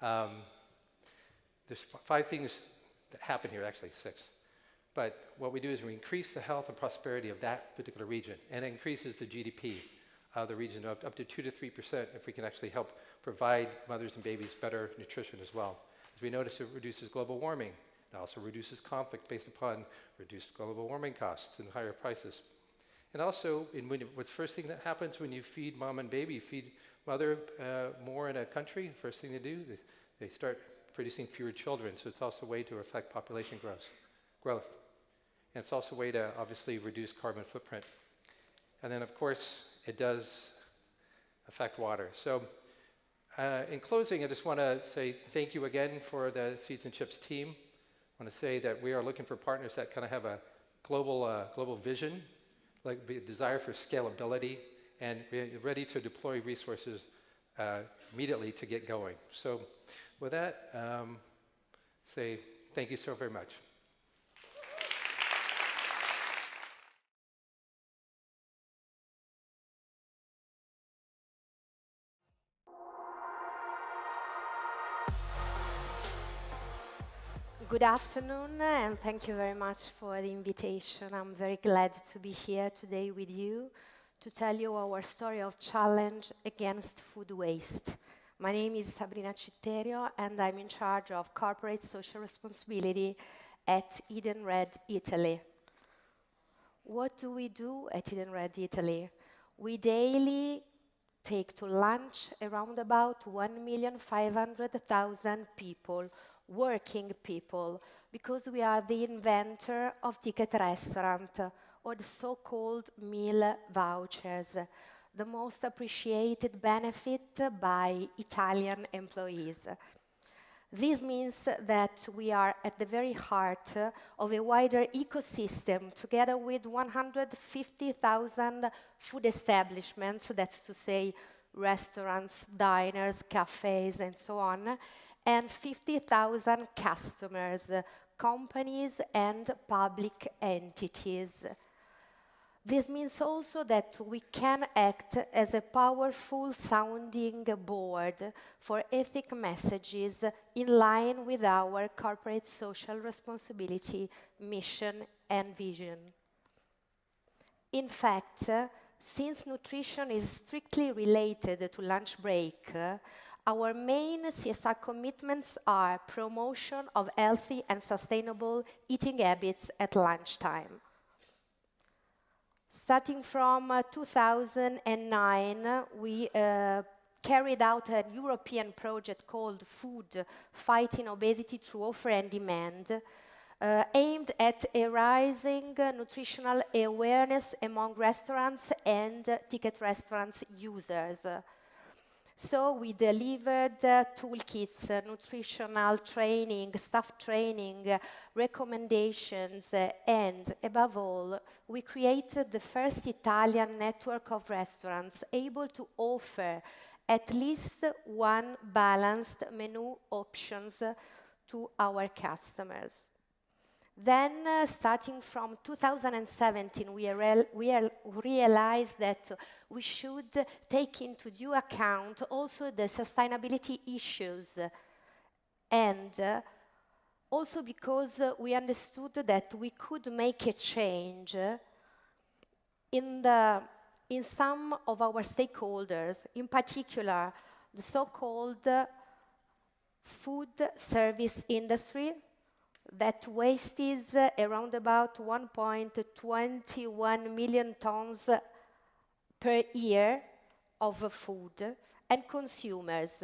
there's 5 things that happen here, actually 6. But what we do is we increase the health and prosperity of that particular region, and it increases the GDP of the region up to 2 to 3% if we can actually help provide mothers and babies better nutrition as well. As we notice, it reduces global warming. It also reduces conflict based upon reduced global warming costs and higher prices. And also, what's the first thing that happens when you feed mom and baby, feed mother more in a country, first thing they do, they start producing fewer children. So it's also a way to affect population growth. And it's also a way to obviously reduce carbon footprint. And then, of course, it does affect water. So in closing, I just want to say thank you again for the Seeds and Chips team. I want to say that we are looking for partners that kind of have a global vision, like a desire for scalability, and we're ready to deploy resources immediately to get going. So with that, say thank you so very much. Good afternoon, and thank you very much for the invitation. I'm very glad to be here today with you to tell you our story of challenge against food waste. My name is Sabrina Citterio, and I'm in charge of corporate social responsibility at Eden Red Italy. What do we do at Eden Red Italy? We daily take to lunch around about 1,500,000 people, working people, because we are the inventor of ticket restaurant, or the so-called meal vouchers, the most appreciated benefit by Italian employees. This means that we are at the very heart of a wider ecosystem, together with 150,000 food establishments, that's to say restaurants, diners, cafes, and so on, and 50,000 customers, companies, and public entities. This means also that we can act as a powerful sounding board for ethic messages in line with our corporate social responsibility, mission, and vision. In fact, since nutrition is strictly related to lunch break, our main CSR commitments are promotion of healthy and sustainable eating habits at lunchtime. Starting from 2009, we carried out a European project called Food Fighting Obesity Through Offer and Demand, aimed at raising nutritional awareness among restaurants and ticket restaurants users. So we delivered toolkits, nutritional training, staff training, recommendations, and above all, we created the first Italian network of restaurants able to offer at least one balanced menu options to our customers. Then, starting from 2017, we realized that we should take into due account also the sustainability issues, and also because we understood that we could make a change in some of our stakeholders, in particular the so-called food service industry, that wastes around about 1.21 million tons per year of food, and consumers,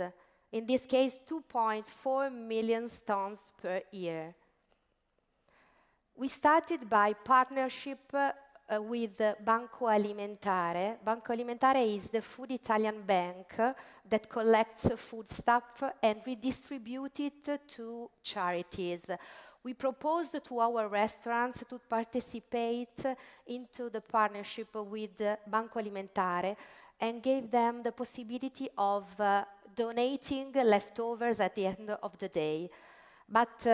in this case 2.4 million tons per year. We started by partnership with Banco Alimentare. Banco Alimentare is the food Italian bank that collects food stuff and redistributes it to charities. We proposed to our restaurants to participate into the partnership with Banco Alimentare and gave them the possibility of donating leftovers at the end of the day. But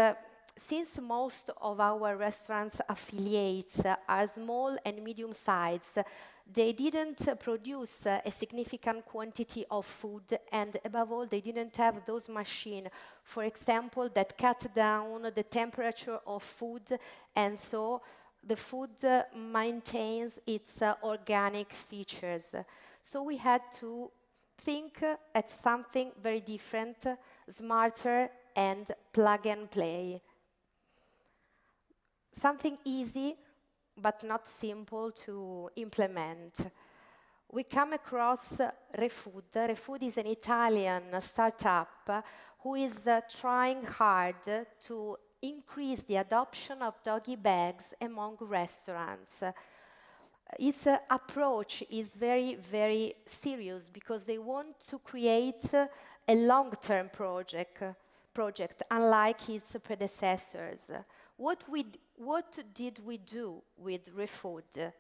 since most of our restaurants' affiliates are small and medium-sized, they didn't produce a significant quantity of food, and above all, they didn't have those machines, for example, that cut down the temperature of food, and so the food maintains its organic features. So we had to think at something very different, smarter, and plug and play. Something easy, but not simple to implement. We come across Refood. Refood is an Italian startup who is trying hard to increase the adoption of doggy bags among restaurants. Its approach is very, very serious because they want to create a long-term project, unlike its predecessors. What did we do with Refood?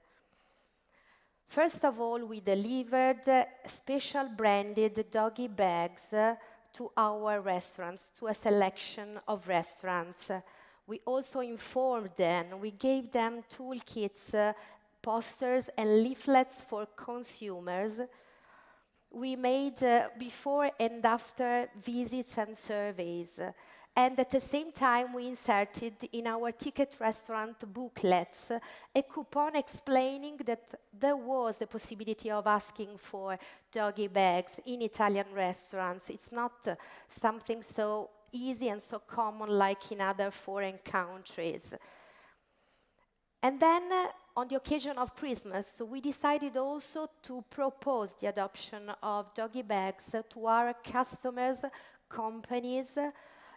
First of all, we delivered special branded doggy bags to our restaurants, to a selection of restaurants. We also informed them, we gave them toolkits, posters and leaflets for consumers. We made before and after visits and surveys. And at the same time, we inserted in our ticket restaurant booklets a coupon explaining that there was a possibility of asking for doggy bags in Italian restaurants. It's not something so easy and so common like in other foreign countries. And then, on the occasion of Christmas, we decided also to propose the adoption of doggy bags to our customers, companies,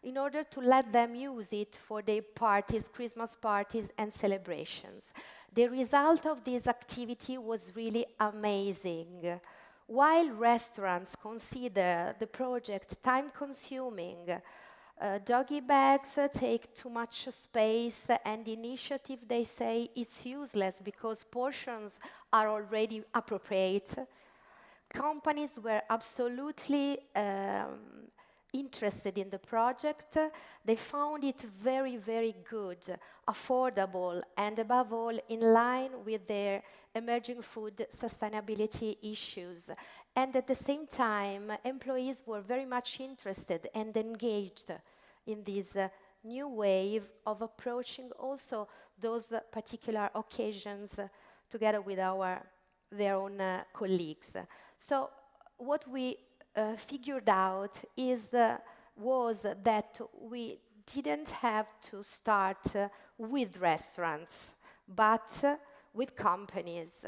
in order to let them use it for their parties, Christmas parties and celebrations. The result of this activity was really amazing. While restaurants consider the project time-consuming, doggy bags take too much space, and the initiative, they say, it's useless because portions are already appropriate. Companies were absolutely interested in the project. They found it very, very good, affordable, and above all, in line with their emerging food sustainability issues. And at the same time, employees were very much interested and engaged in this new wave of approaching also those particular occasions together with their own colleagues. So what we figured out was that we didn't have to start with restaurants, but with companies,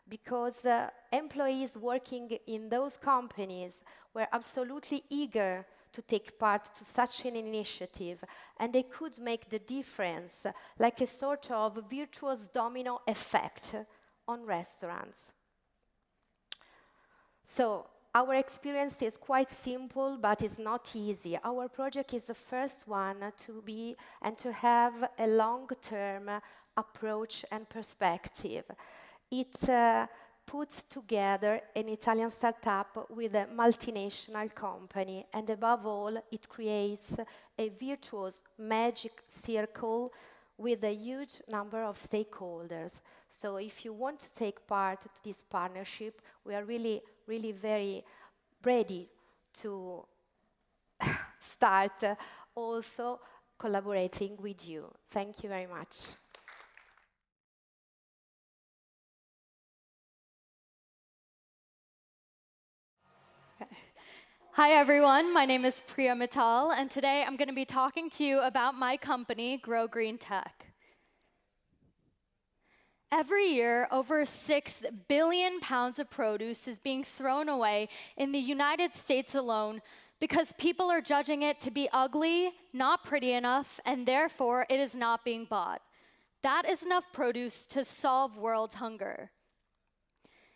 because employees working in those companies were absolutely eager to take part to such an initiative, and they could make the difference, like a sort of virtuous domino effect on restaurants. So, Our experience is quite simple, but it's not easy. Our project is the first one to be and to have a long-term approach and perspective. It puts together an Italian startup with a multinational company, and above all, it creates a virtuous magic circle with a huge number of stakeholders. So if you want to take part to this partnership, we are really very ready to start also collaborating with you. Thank you very much. Hi everyone, my name is Priya Mittal, and today I'm going to be talking to you about my company, Grow Green Tech. Every year, over 6 billion pounds of produce is being thrown away in the United States alone because people are judging it to be ugly, not pretty enough, and therefore it is not being bought. That is enough produce to solve world hunger.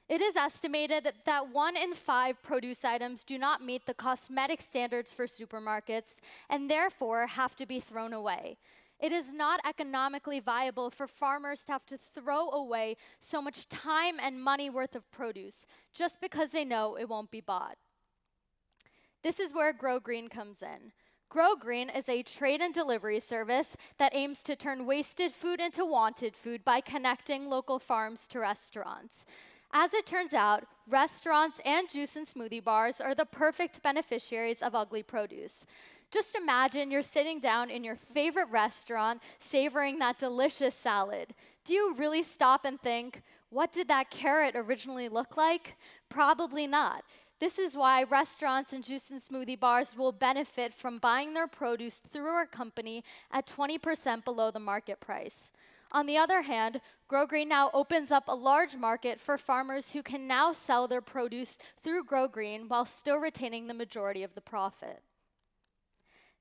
It is estimated that 1 in 5 produce items do not meet the cosmetic standards for supermarkets and therefore have to be thrown away. It is not economically viable for farmers to have to throw away so much time and money worth of produce just because they know it won't be bought. This is where Grow Green comes in. Grow Green is a trade and delivery service that aims to turn wasted food into wanted food by connecting local farms to restaurants. As it turns out, restaurants and juice and smoothie bars are the perfect beneficiaries of ugly produce. Just imagine you're sitting down in your favorite restaurant, savoring that delicious salad. Do you really stop and think, what did that carrot originally look like? Probably not. This is why restaurants and juice and smoothie bars will benefit from buying their produce through our company at 20% below the market price. On the other hand, Grow Green now opens up a large market for farmers who can now sell their produce through Grow Green while still retaining the majority of the profit.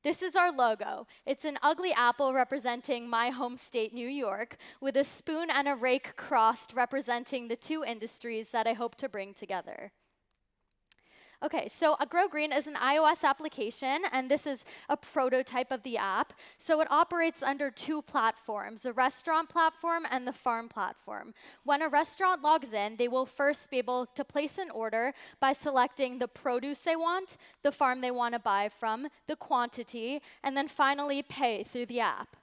This is our logo. It's an ugly apple representing my home state, New York, with a spoon and a rake crossed representing the two industries that I hope to bring together. Okay, so Grow Green is an iOS application, and this is a prototype of the app. So it operates under 2 platforms, the restaurant platform and the farm platform. When a restaurant logs in, they will first be able to place an order by selecting the produce they want, the farm they want to buy from, the quantity, and then finally pay through the app.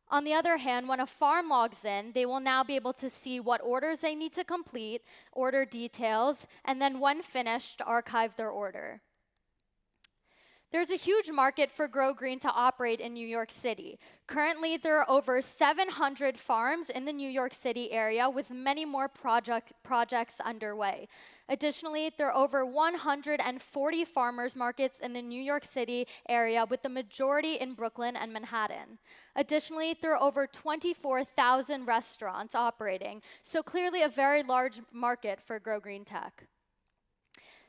On the other hand, when a farm logs in, they will now be able to see what orders they need to complete, order details, and then when finished, archive their order. There's a huge market for Grow Green to operate in New York City. Currently, there are over 700 farms in the New York City area with many more projects underway. Additionally, there are over 140 farmers markets in the New York City area, with the majority in Brooklyn and Manhattan. Additionally, there are over 24,000 restaurants operating, so clearly a very large market for Grow Green Tech.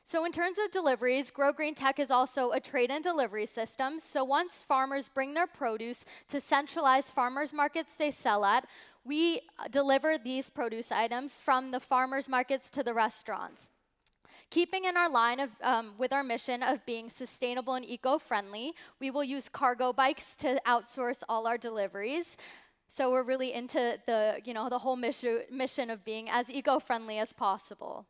So in terms of deliveries, Grow Green Tech is also a trade and delivery system. So once farmers bring their produce to centralized farmers markets they sell at, we deliver these produce items from the farmers markets to the restaurants. Keeping in our line of, with our mission of being sustainable and eco-friendly, we will use cargo bikes to outsource all our deliveries. So we're really into the whole mission of being as eco-friendly as possible.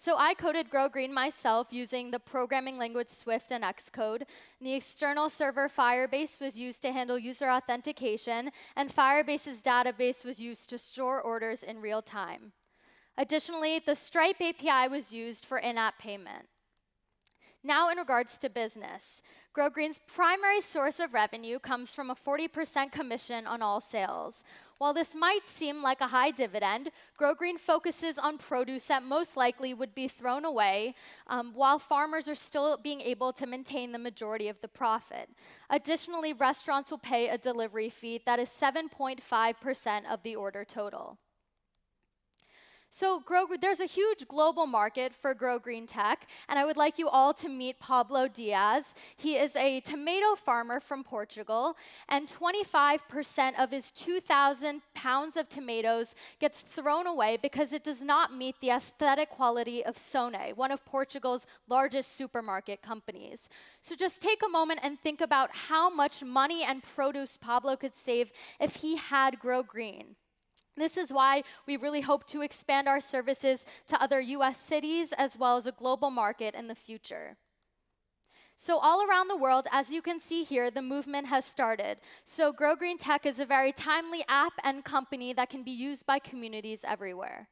So I coded Grow Green myself using the programming language Swift and Xcode. The external server Firebase was used to handle user authentication, and Firebase's database was used to store orders in real time. Additionally, the Stripe API was used for in-app payment. Now in regards to business, Grow Green's primary source of revenue comes from a 40% commission on all sales. While this might seem like a high dividend, Grow Green focuses on produce that most likely would be thrown away, while farmers are still being able to maintain the majority of the profit. Additionally, restaurants will pay a delivery fee that is 7.5% of the order total. So there's a huge global market for Grow Green tech, and I would like you all to meet Pablo Diaz. He is a tomato farmer from Portugal, and 25% of his 2,000 pounds of tomatoes gets thrown away because it does not meet the aesthetic quality of Sone, one of Portugal's largest supermarket companies. So just take a moment and think about how much money and produce Pablo could save if he had Grow Green. This is why we really hope to expand our services to other US cities as well as a global market in the future. So all around the world, as you can see here, the movement has started. So Grow Green Tech is a very timely app and company that can be used by communities everywhere.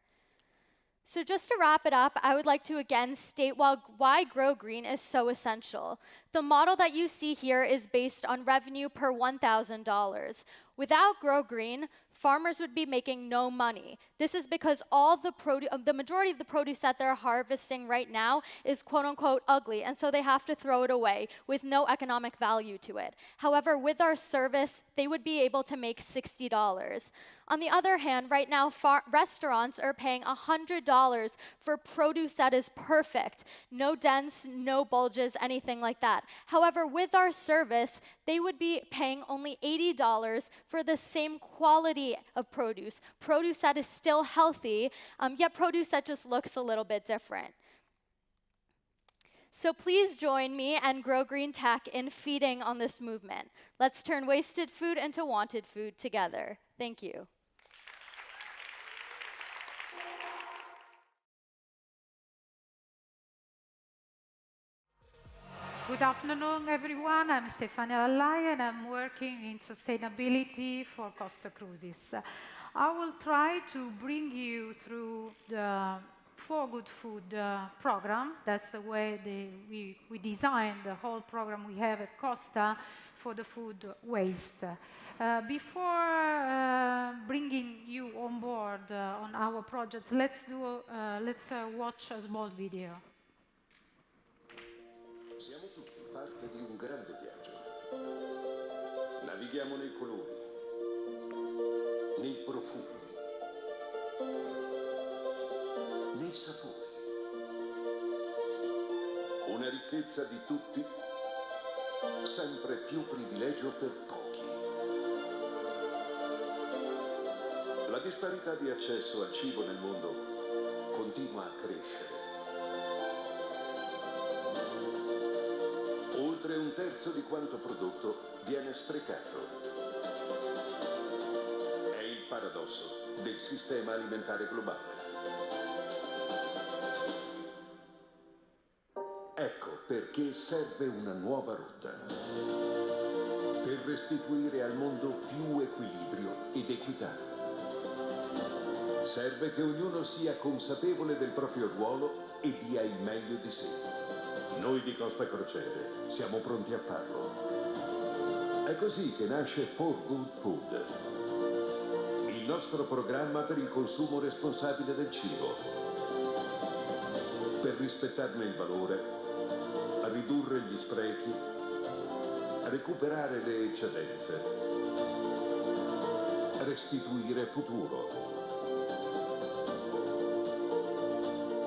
So just to wrap it up, I would like to again state why Grow Green is so essential. The model that you see here is based on revenue per $1,000. Without Grow Green, farmers would be making no money. This is because the majority of the produce that they're harvesting right now is quote unquote ugly, and so they have to throw it away with no economic value to it. However, with our service, they would be able to make $60. On the other hand, right now, restaurants are paying $100 for produce that is perfect. No dents, no bulges, anything like that. However, with our service, they would be paying only $80 for the same quality of produce. Produce that is still healthy, yet produce that just looks a little bit different. So please join me and Grow Green Tech in feeding on this movement. Let's turn wasted food into wanted food together. Thank you. Good afternoon, everyone. I'm Stefania Lallai, and I'm working in sustainability for Costa Cruises. I will try to bring you through the For Good Food program. That's the way we designed the whole program we have at Costa for the food waste. Before bringing you on board on our project, let's watch a small video. Siamo tutti parte di un grande viaggio. Navighiamo nei colori, nei profumi, nei sapori. Una ricchezza di tutti, sempre più privilegio per pochi. La disparità di accesso al cibo nel mondo continua a crescere. Oltre un terzo di quanto prodotto viene sprecato. È il paradosso del sistema alimentare globale. Ecco perché serve una nuova rotta. Per restituire al mondo più equilibrio ed equità. Serve che ognuno sia consapevole del proprio ruolo e dia il meglio di sé. Noi di Costa Crociere siamo pronti a farlo. È così che nasce For Good Food, il nostro programma per il consumo responsabile del cibo, per rispettarne il valore, a ridurre gli sprechi, a recuperare le eccedenze, a restituire futuro.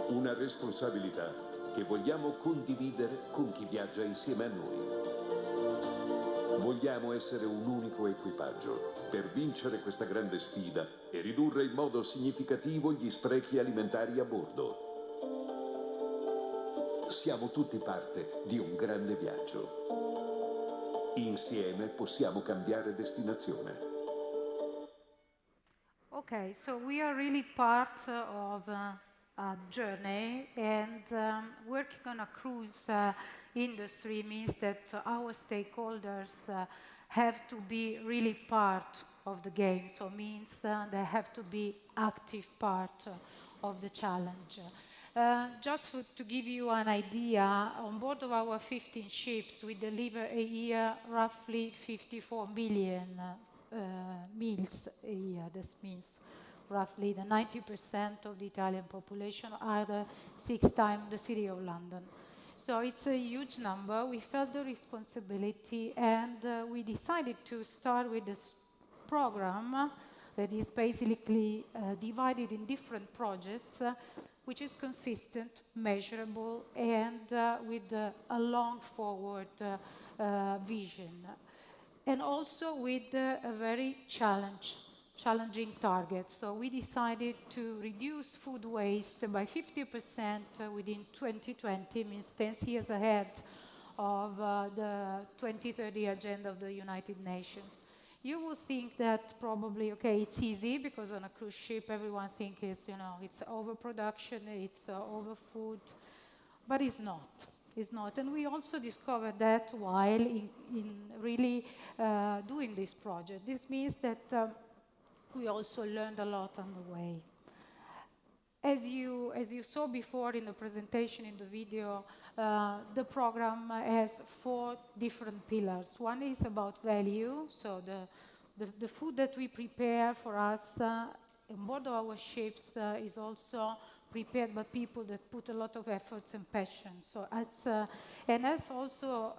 Una responsabilità che vogliamo condividere con chi viaggia insieme a noi. Vogliamo essere un unico equipaggio per vincere questa grande sfida e ridurre in modo significativo gli sprechi alimentari a bordo. Siamo tutti parte di un grande viaggio. Insieme possiamo cambiare destinazione. Okay, so we are really part of a journey, and working on a cruise industry means that our stakeholders have to be really part of the game. So it means they have to be active part of the challenge. Just to give you an idea, on board of our 15 ships, we deliver a year roughly 54 million meals a year. This means roughly the 90% of the Italian population, either 6 times the city of London. So it's a huge number. We felt the responsibility, and we decided to start with this program, that is basically divided in different projects, which is consistent, measurable, and with a long forward vision. And also with a very challenging target. So we decided to reduce food waste by 50% within 2020, means 10 years ahead of the 2030 agenda of the United Nations. You would think that probably, okay, it's easy because on a cruise ship everyone thinks it's, it's overproduction, it's overfood, but it's not. It's not. And we also discovered that while in really doing this project. This means that we also learned a lot on the way. As you saw before in the presentation, in the video, the program has 4 different pillars. One is about value, so the food that we prepare for us on board of our ships is also prepared by people that put a lot of efforts and passion. So and that's also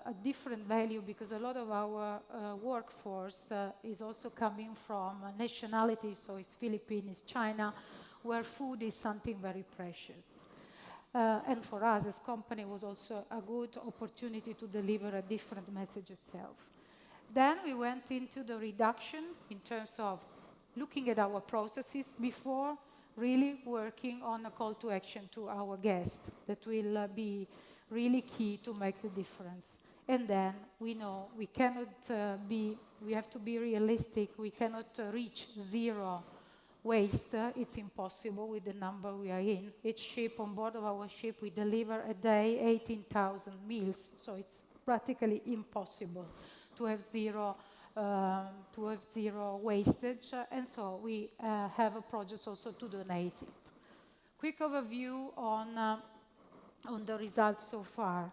a different value because a lot of our workforce is also coming from nationalities, so it's Philippines, it's China, where food is something very precious. And for us as company was also a good opportunity to deliver a different message itself. Then we went into the reduction in terms of looking at our processes before really working on a call to action to our guests that will be really key to make the difference. And then we know we have to be realistic, we cannot reach zero waste. It's impossible with the number we are in. Each ship, on board of our ship, we deliver a day 18,000 meals, so it's practically impossible to have zero wastage, and so we have a project also to donate it. Quick overview on the results so far.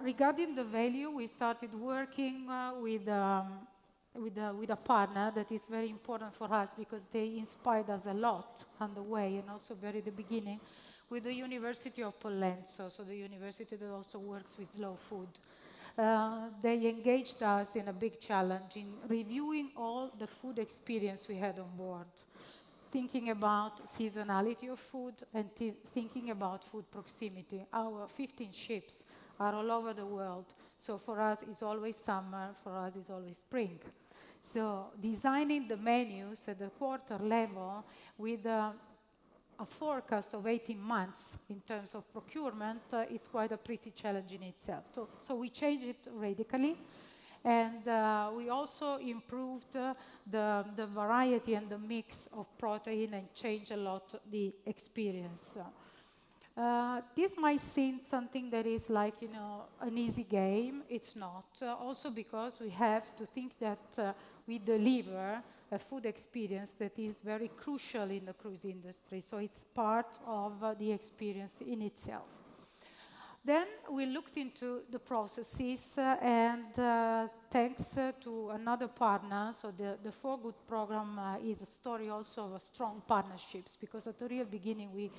Regarding the value, we started working with a partner that is very important for us because they inspired us a lot on the way and also very at the beginning with the University of Pollenzo, so the university that also works with slow food. They engaged us in a big challenge in reviewing all the food experience we had on board, thinking about seasonality of food and thinking about food proximity. Our 15 ships are all over the world, so for us it's always summer, for us it's always spring. So designing the menus at the quarter level with a forecast of 18 months in terms of procurement is quite a pretty challenge in itself. So we changed it radically, and we also improved the variety and the mix of protein and changed a lot the experience. This might seem something that is like, an easy game. It's not. Also because we have to think that we deliver a food experience that is very crucial in the cruise industry. So it's part of the experience in itself. Then we looked into the processes and thanks to another partner, so the For Good program is a story also of a strong partnerships, because at the real beginning we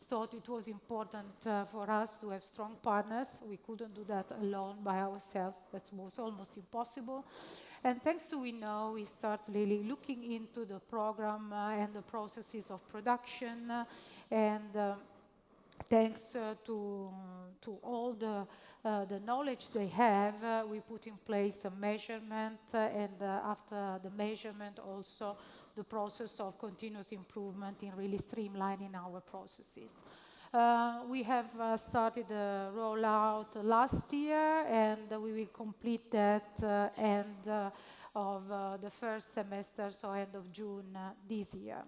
thought it was important for us to have strong partners. We couldn't do that alone by ourselves. That was almost impossible. And thanks to WeKnow, we start really looking into the program and the processes of production, and thanks to all the knowledge they have, we put in place a measurement, and after the measurement also the process of continuous improvement in really streamlining our processes. We have started a rollout last year, and we will complete that end of the first semester, so end of June this year.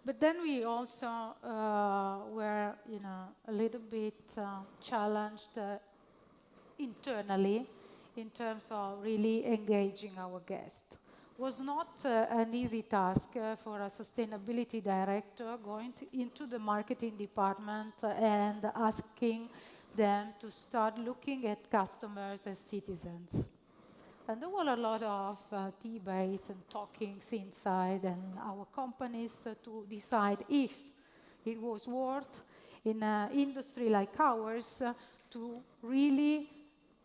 But then we also were, a little bit challenged internally in terms of really engaging our guests. Was not an easy task for a sustainability director going into the marketing department and asking them to start looking at customers as citizens. And there were a lot of debates and talkings inside and our companies to decide if it was worth, in an industry like ours, to really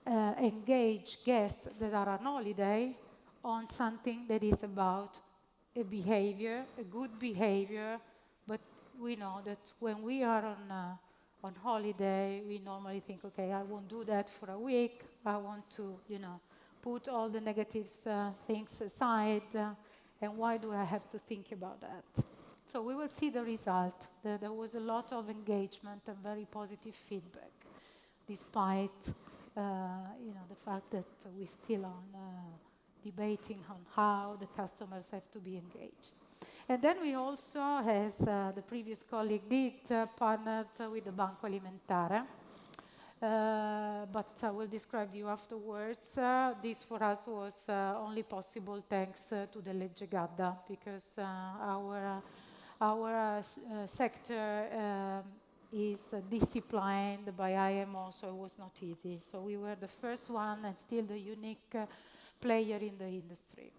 engage guests that are on holiday on something that is about a behavior, a good behavior, but we know that when we are on holiday, we normally think, okay, I won't do that for a week. I want to, put all the negative things aside. And why do I have to think about that? So we will see the result. There was a lot of engagement and very positive feedback, despite, the fact that we're still on debating on how the customers have to be engaged. And then we also, as the previous colleague did, partnered with the Banco Alimentare. But I will describe to you afterwards. This for us was only possible thanks to the Legge Gadda, because our sector is disciplined by IMO, so it was not easy. So we were the first one and still the unique player in the industry.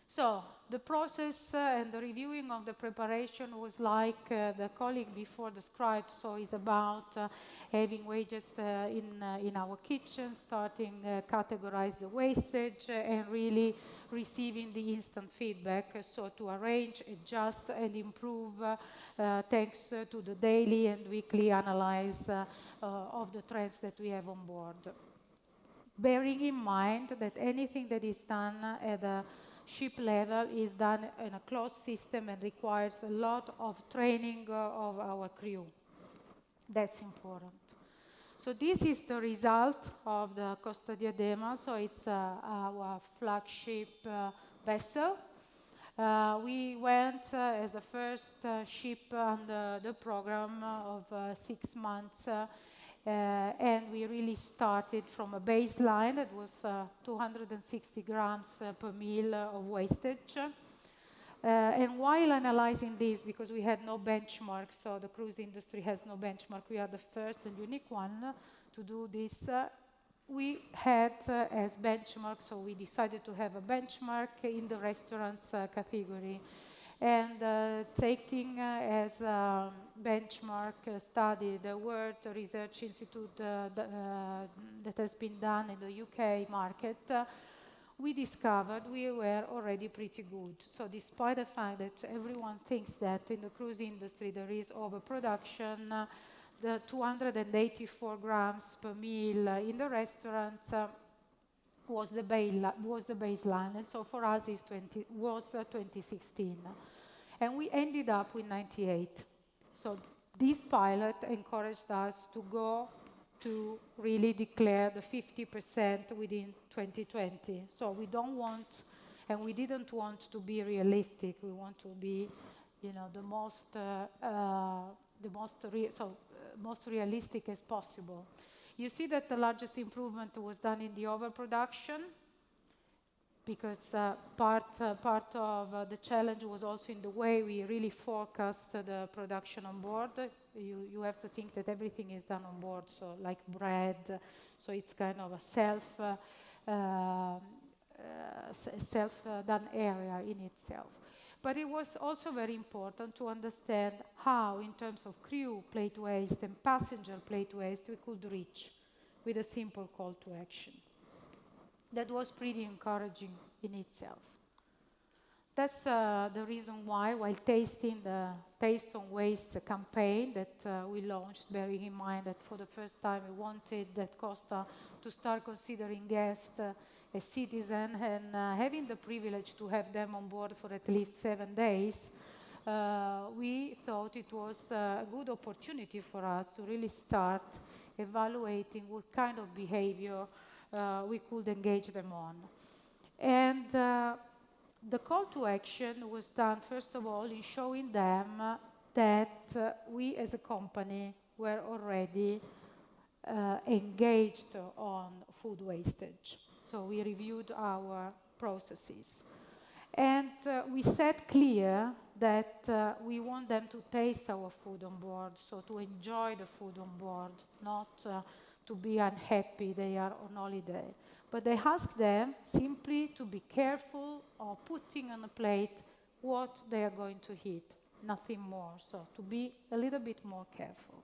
So the process and the reviewing of the preparation was like the colleague before described. So it's about having wages in our kitchen, starting categorize the wastage, and really receiving the instant feedback. So to arrange, adjust, and improve thanks to the daily and weekly analyze of the trends that we have on board. Bearing in mind that anything that is done at a ship level is done in a closed system and requires a lot of training of our crew. That's important. So this is the result of the Costa Diadema. So it's our flagship vessel. We went as the first ship under the program of 6 months. And we really started from a baseline that was 260 grams per meal of wastage. And while analyzing this, because we had no benchmark, so the cruise industry has no benchmark, we are the first and unique one to do this. We had as benchmark, so we decided to have a benchmark in the restaurants category. And taking as a benchmark study the World Research Institute that has been done in the UK market, we discovered we were already pretty good. So despite the fact that everyone thinks that in the cruise industry there is overproduction, the 284 grams per meal in the restaurants was the baseline. And so for us it was 2016. And we ended up with 98. So this pilot encouraged us to go to really declare the 50% within 2020. So we don't want, and we didn't want to be realistic. We want to be, the most realistic as possible. You see that the largest improvement was done in the overproduction, because part of the challenge was also in the way we really forecast the production on board. You have to think that everything is done on board, so like bread, so it's kind of a self-done area in itself. But it was also very important to understand how, in terms of crew plate waste and passenger plate waste, we could reach with a simple call to action. That was pretty encouraging in itself. That's the reason why, while tasting the Taste on Waste campaign that we launched, bearing in mind that for the first time we wanted that Costa to start considering guests as citizens and having the privilege to have them on board for at least 7 days, we thought it was a good opportunity for us to really start evaluating what kind of behavior we could engage them on. And the call to action was done, first of all, in showing them that we as a company were already engaged on food wastage. So we reviewed our processes. And we said clear that we want them to taste our food on board, so to enjoy the food on board, not to be unhappy they are on holiday. But they ask them simply to be careful of putting on a plate what they are going to eat, nothing more, so to be a little bit more careful.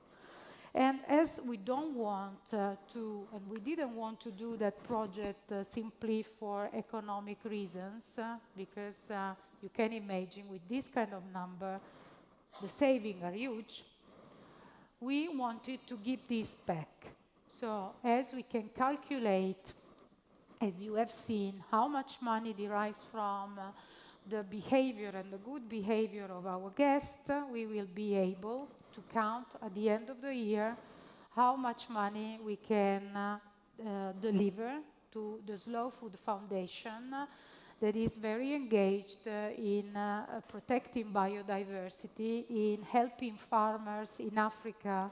And as we don't want and we didn't want to do that project simply for economic reasons, because you can imagine with this kind of number, the savings are huge, we wanted to give this back. So as we can calculate, as you have seen, how much money derives from the behavior and the good behavior of our guests, we will be able to count at the end of the year how much money we can deliver to the Slow Food Foundation that is very engaged in protecting biodiversity, in helping farmers in Africa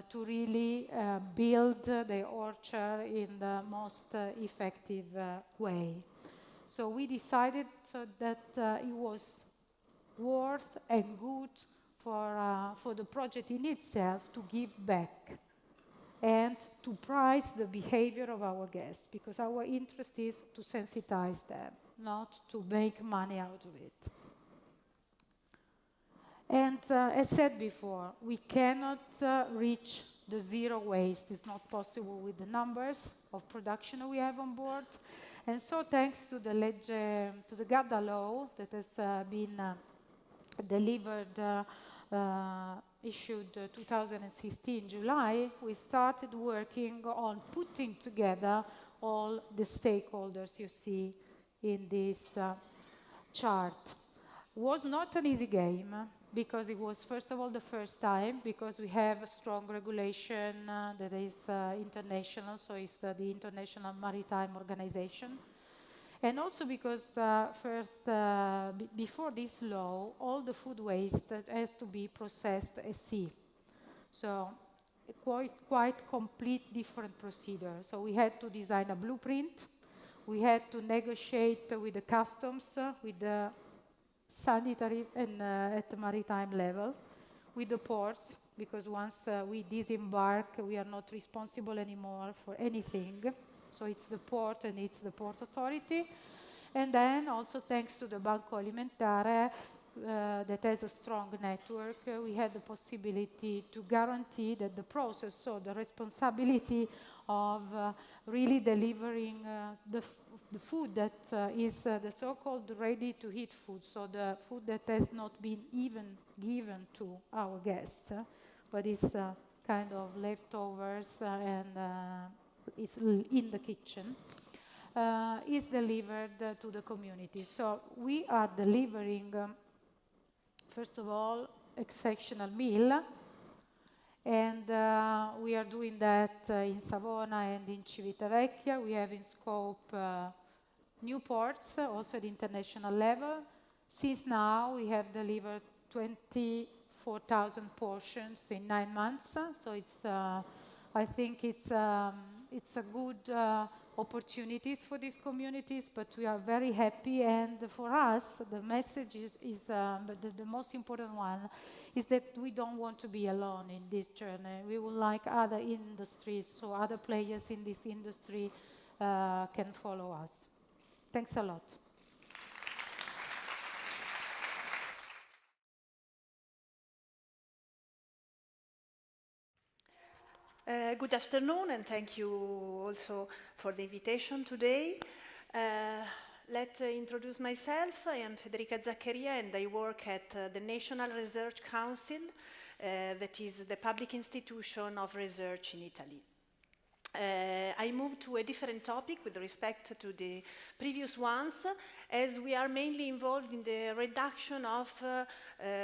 to really build their orchard in the most effective way. So we decided that it was worth and good for the project in itself to give back and to price the behavior of our guests, because our interest is to sensitize them, not to make money out of it. And as said before, we cannot reach the zero waste. It's not possible with the numbers of production we have on board. And so thanks to the GADA law that has been delivered, issued 2016 July, we started working on putting together all the stakeholders you see in this chart. It was not an easy game, because it was, first of all, the first time, because we have a strong regulation that is international, so it's the International Maritime Organization. And also because before this law, all the food waste has to be processed at sea. So quite complete different procedure. So we had to design a blueprint. We had to negotiate with the customs, with the sanitary and at the maritime level, with the ports, because once we disembark, we are not responsible anymore for anything. So it's the port and it's the port authority. And then also thanks to the Banco Alimentar that has a strong network, we had the possibility to guarantee that the process, so the responsibility of really delivering the food that is the so-called ready-to-eat food, so the food that has not been even given to our guests, but is kind of leftovers and is in the kitchen, is delivered to the community. So we are delivering, first of all, exceptional meal, and we are doing that in Savona and in Civitavecchia. We have in scope new ports, also at international level. Since now, we have delivered 24,000 portions in 9 months, so it's I think it's a good opportunities for these communities, but we are very happy. And for us, the message is the most important one is that we don't want to be alone in this journey. We would like other industries, so other players in this industry can follow us. Thanks a lot. Good afternoon, and thank you also for the invitation today. Let me introduce myself. I am Federica Zaccaria, and I work at the National Research Council, that is the public institution of research in Italy. I moved to a different topic with respect to the previous ones, as we are mainly involved in the reduction of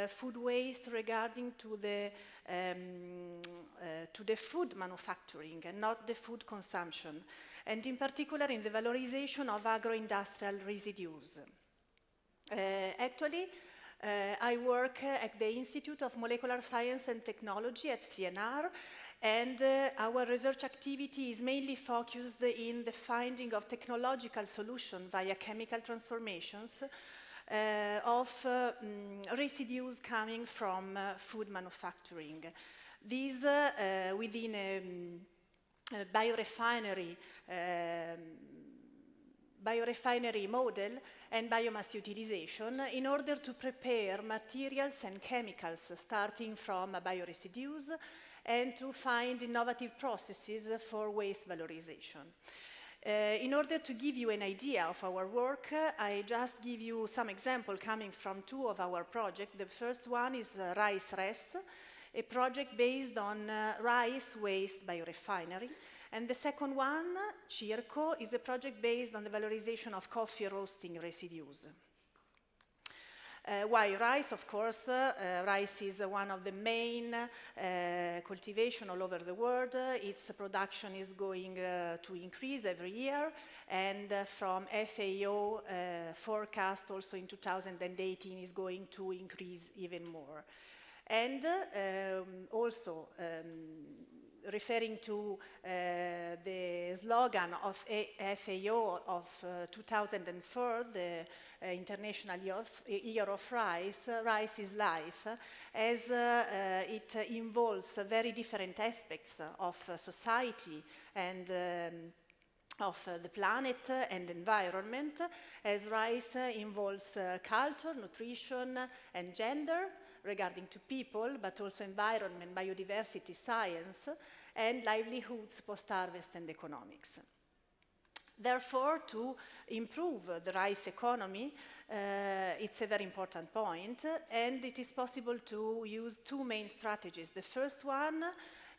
food waste regarding to the food manufacturing and not the food consumption, and in particular in the valorization of agro-industrial residues. Actually, I work at the Institute of Molecular Science and Technology at CNR, and our research activity is mainly focused in the finding of technological solutions via chemical transformations of residues coming from food manufacturing. These within a biorefinery model and biomass utilization in order to prepare materials and chemicals starting from bioresidues and to find innovative processes for waste valorization. In order to give you an idea of our work, I just give you some example coming from two of our projects. The first one is Rice Res, a project based on rice waste biorefinery. And the second one, Circo, is a project based on the valorization of coffee roasting residues. Why rice? Of course, rice is one of the main cultivation all over the world. Its production is going to increase every year, and from FAO forecast also in 2018 is going to increase even more. And also, referring to the slogan of FAO of 2004, the International Year of Rice, Rice is Life, as it involves very different aspects of society and of the planet and environment, as rice involves culture, nutrition, and gender, regarding to people, but also environment, biodiversity, science, and livelihoods, post-harvest, and economics. Therefore, to improve the rice economy, it's a very important point, and it is possible to use two main strategies. The first one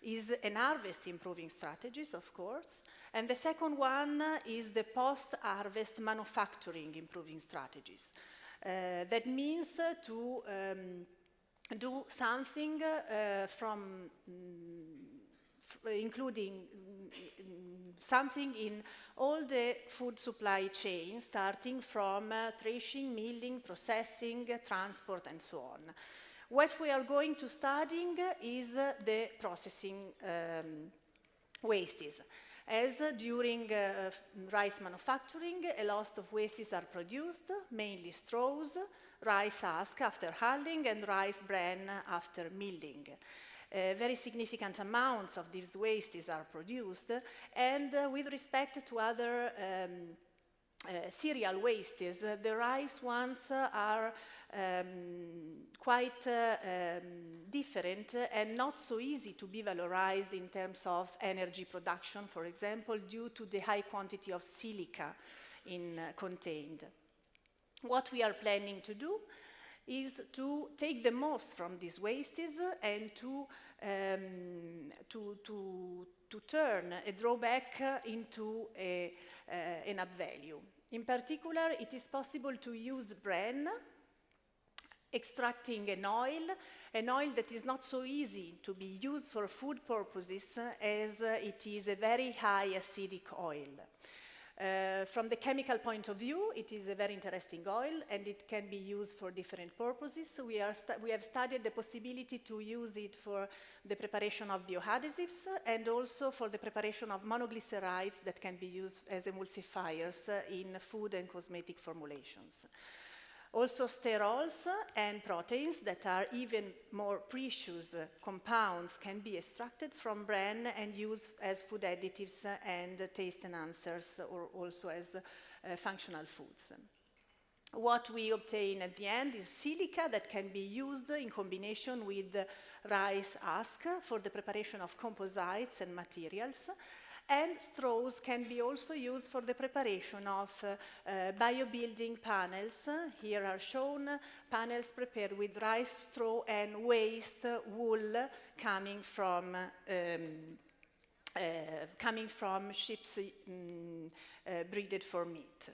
is an harvest improving strategies, of course, and the second one is the post-harvest manufacturing improving strategies. That means to do something including something in all the food supply chain, starting from threshing, milling, processing, transport, and so on. What we are going to studying is the processing wastes. As during rice manufacturing, a lot of wastes are produced, mainly straws, rice husk after hulling, and rice bran after milling. Very significant amounts of these wastes are produced, and with respect to other cereal wastes, the rice ones are quite different and not so easy to be valorized in terms of energy production, for example, due to the high quantity of silica contained. What we are planning to do is to take the most from these wastes and to turn a drawback into an up value. In particular, it is possible to use bran, extracting an oil that is not so easy to be used for food purposes, as it is a very high acidic oil. From the chemical point of view, it is a very interesting oil, and it can be used for different purposes. So we have studied the possibility to use it for the preparation of bioadhesives and also for the preparation of monoglycerides that can be used as emulsifiers in food and cosmetic formulations. Also, sterols and proteins that are even more precious compounds can be extracted from bran and used as food additives and taste enhancers, or also as functional foods. What we obtain at the end is silica that can be used in combination with rice husk for the preparation of composites and materials. And straws can be also used for the preparation of biobuilding panels. Here are shown panels prepared with rice straw and waste wool coming from sheep breeded for meat.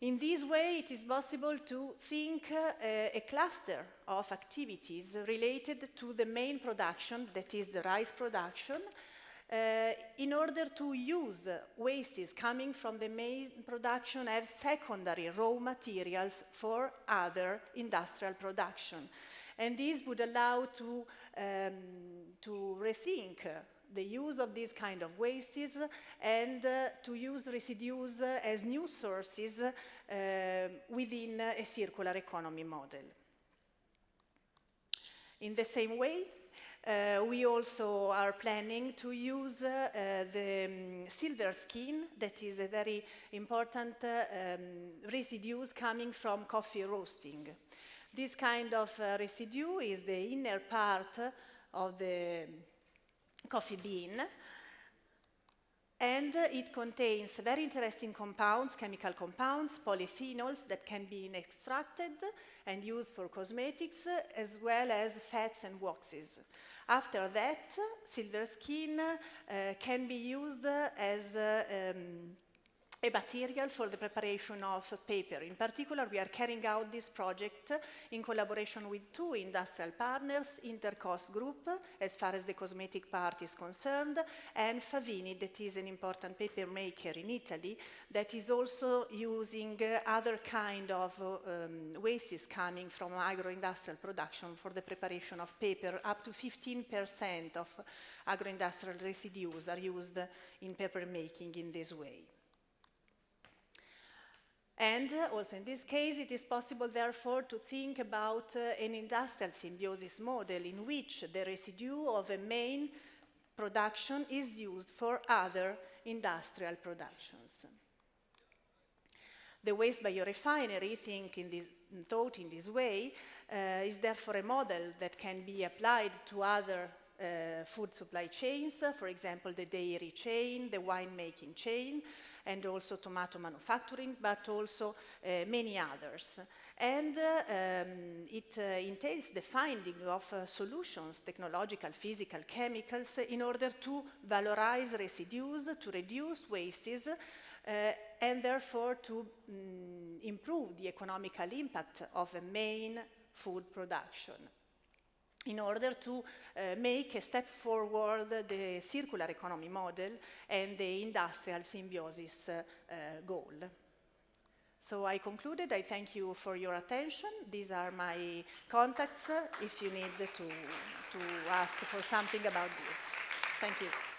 In this way, it is possible to think a cluster of activities related to the main production, that is the rice production, in order to use wastes coming from the main production as secondary raw materials for other industrial production. And this would allow to rethink the use of these kind of wastes and to use residues as new sources within a circular economy model. In the same way, we also are planning to use the silver skin, that is a very important residues coming from coffee roasting. This kind of residue is the inner part of the coffee bean. And it contains very interesting compounds, chemical compounds, polyphenols that can be extracted and used for cosmetics, as well as fats and waxes. After that, silver skin can be used as a material for the preparation of paper. In particular, we are carrying out this project in collaboration with two industrial partners, Intercos Group, as far as the cosmetic part is concerned, and Favini, that is an important paper maker in Italy, that is also using other kind of wastes coming from agro-industrial production for the preparation of paper. Up to 15% of agro-industrial residues are used in paper making in this way. And also in this case, it is possible, therefore, to think about an industrial symbiosis model in which the residue of a main production is used for other industrial productions. The waste biorefinery, thought in this way, is therefore a model that can be applied to other food supply chains, for example, the dairy chain, the winemaking chain, and also tomato manufacturing, but also many others. And it entails the finding of solutions, technological, physical, chemicals, in order to valorize residues, to reduce wastes, and therefore to improve the economical impact of a main food production, in order to make a step forward the circular economy model and the industrial symbiosis goal. So I concluded. I thank you for your attention. These are my contacts if you need to ask for something about this. Thank you.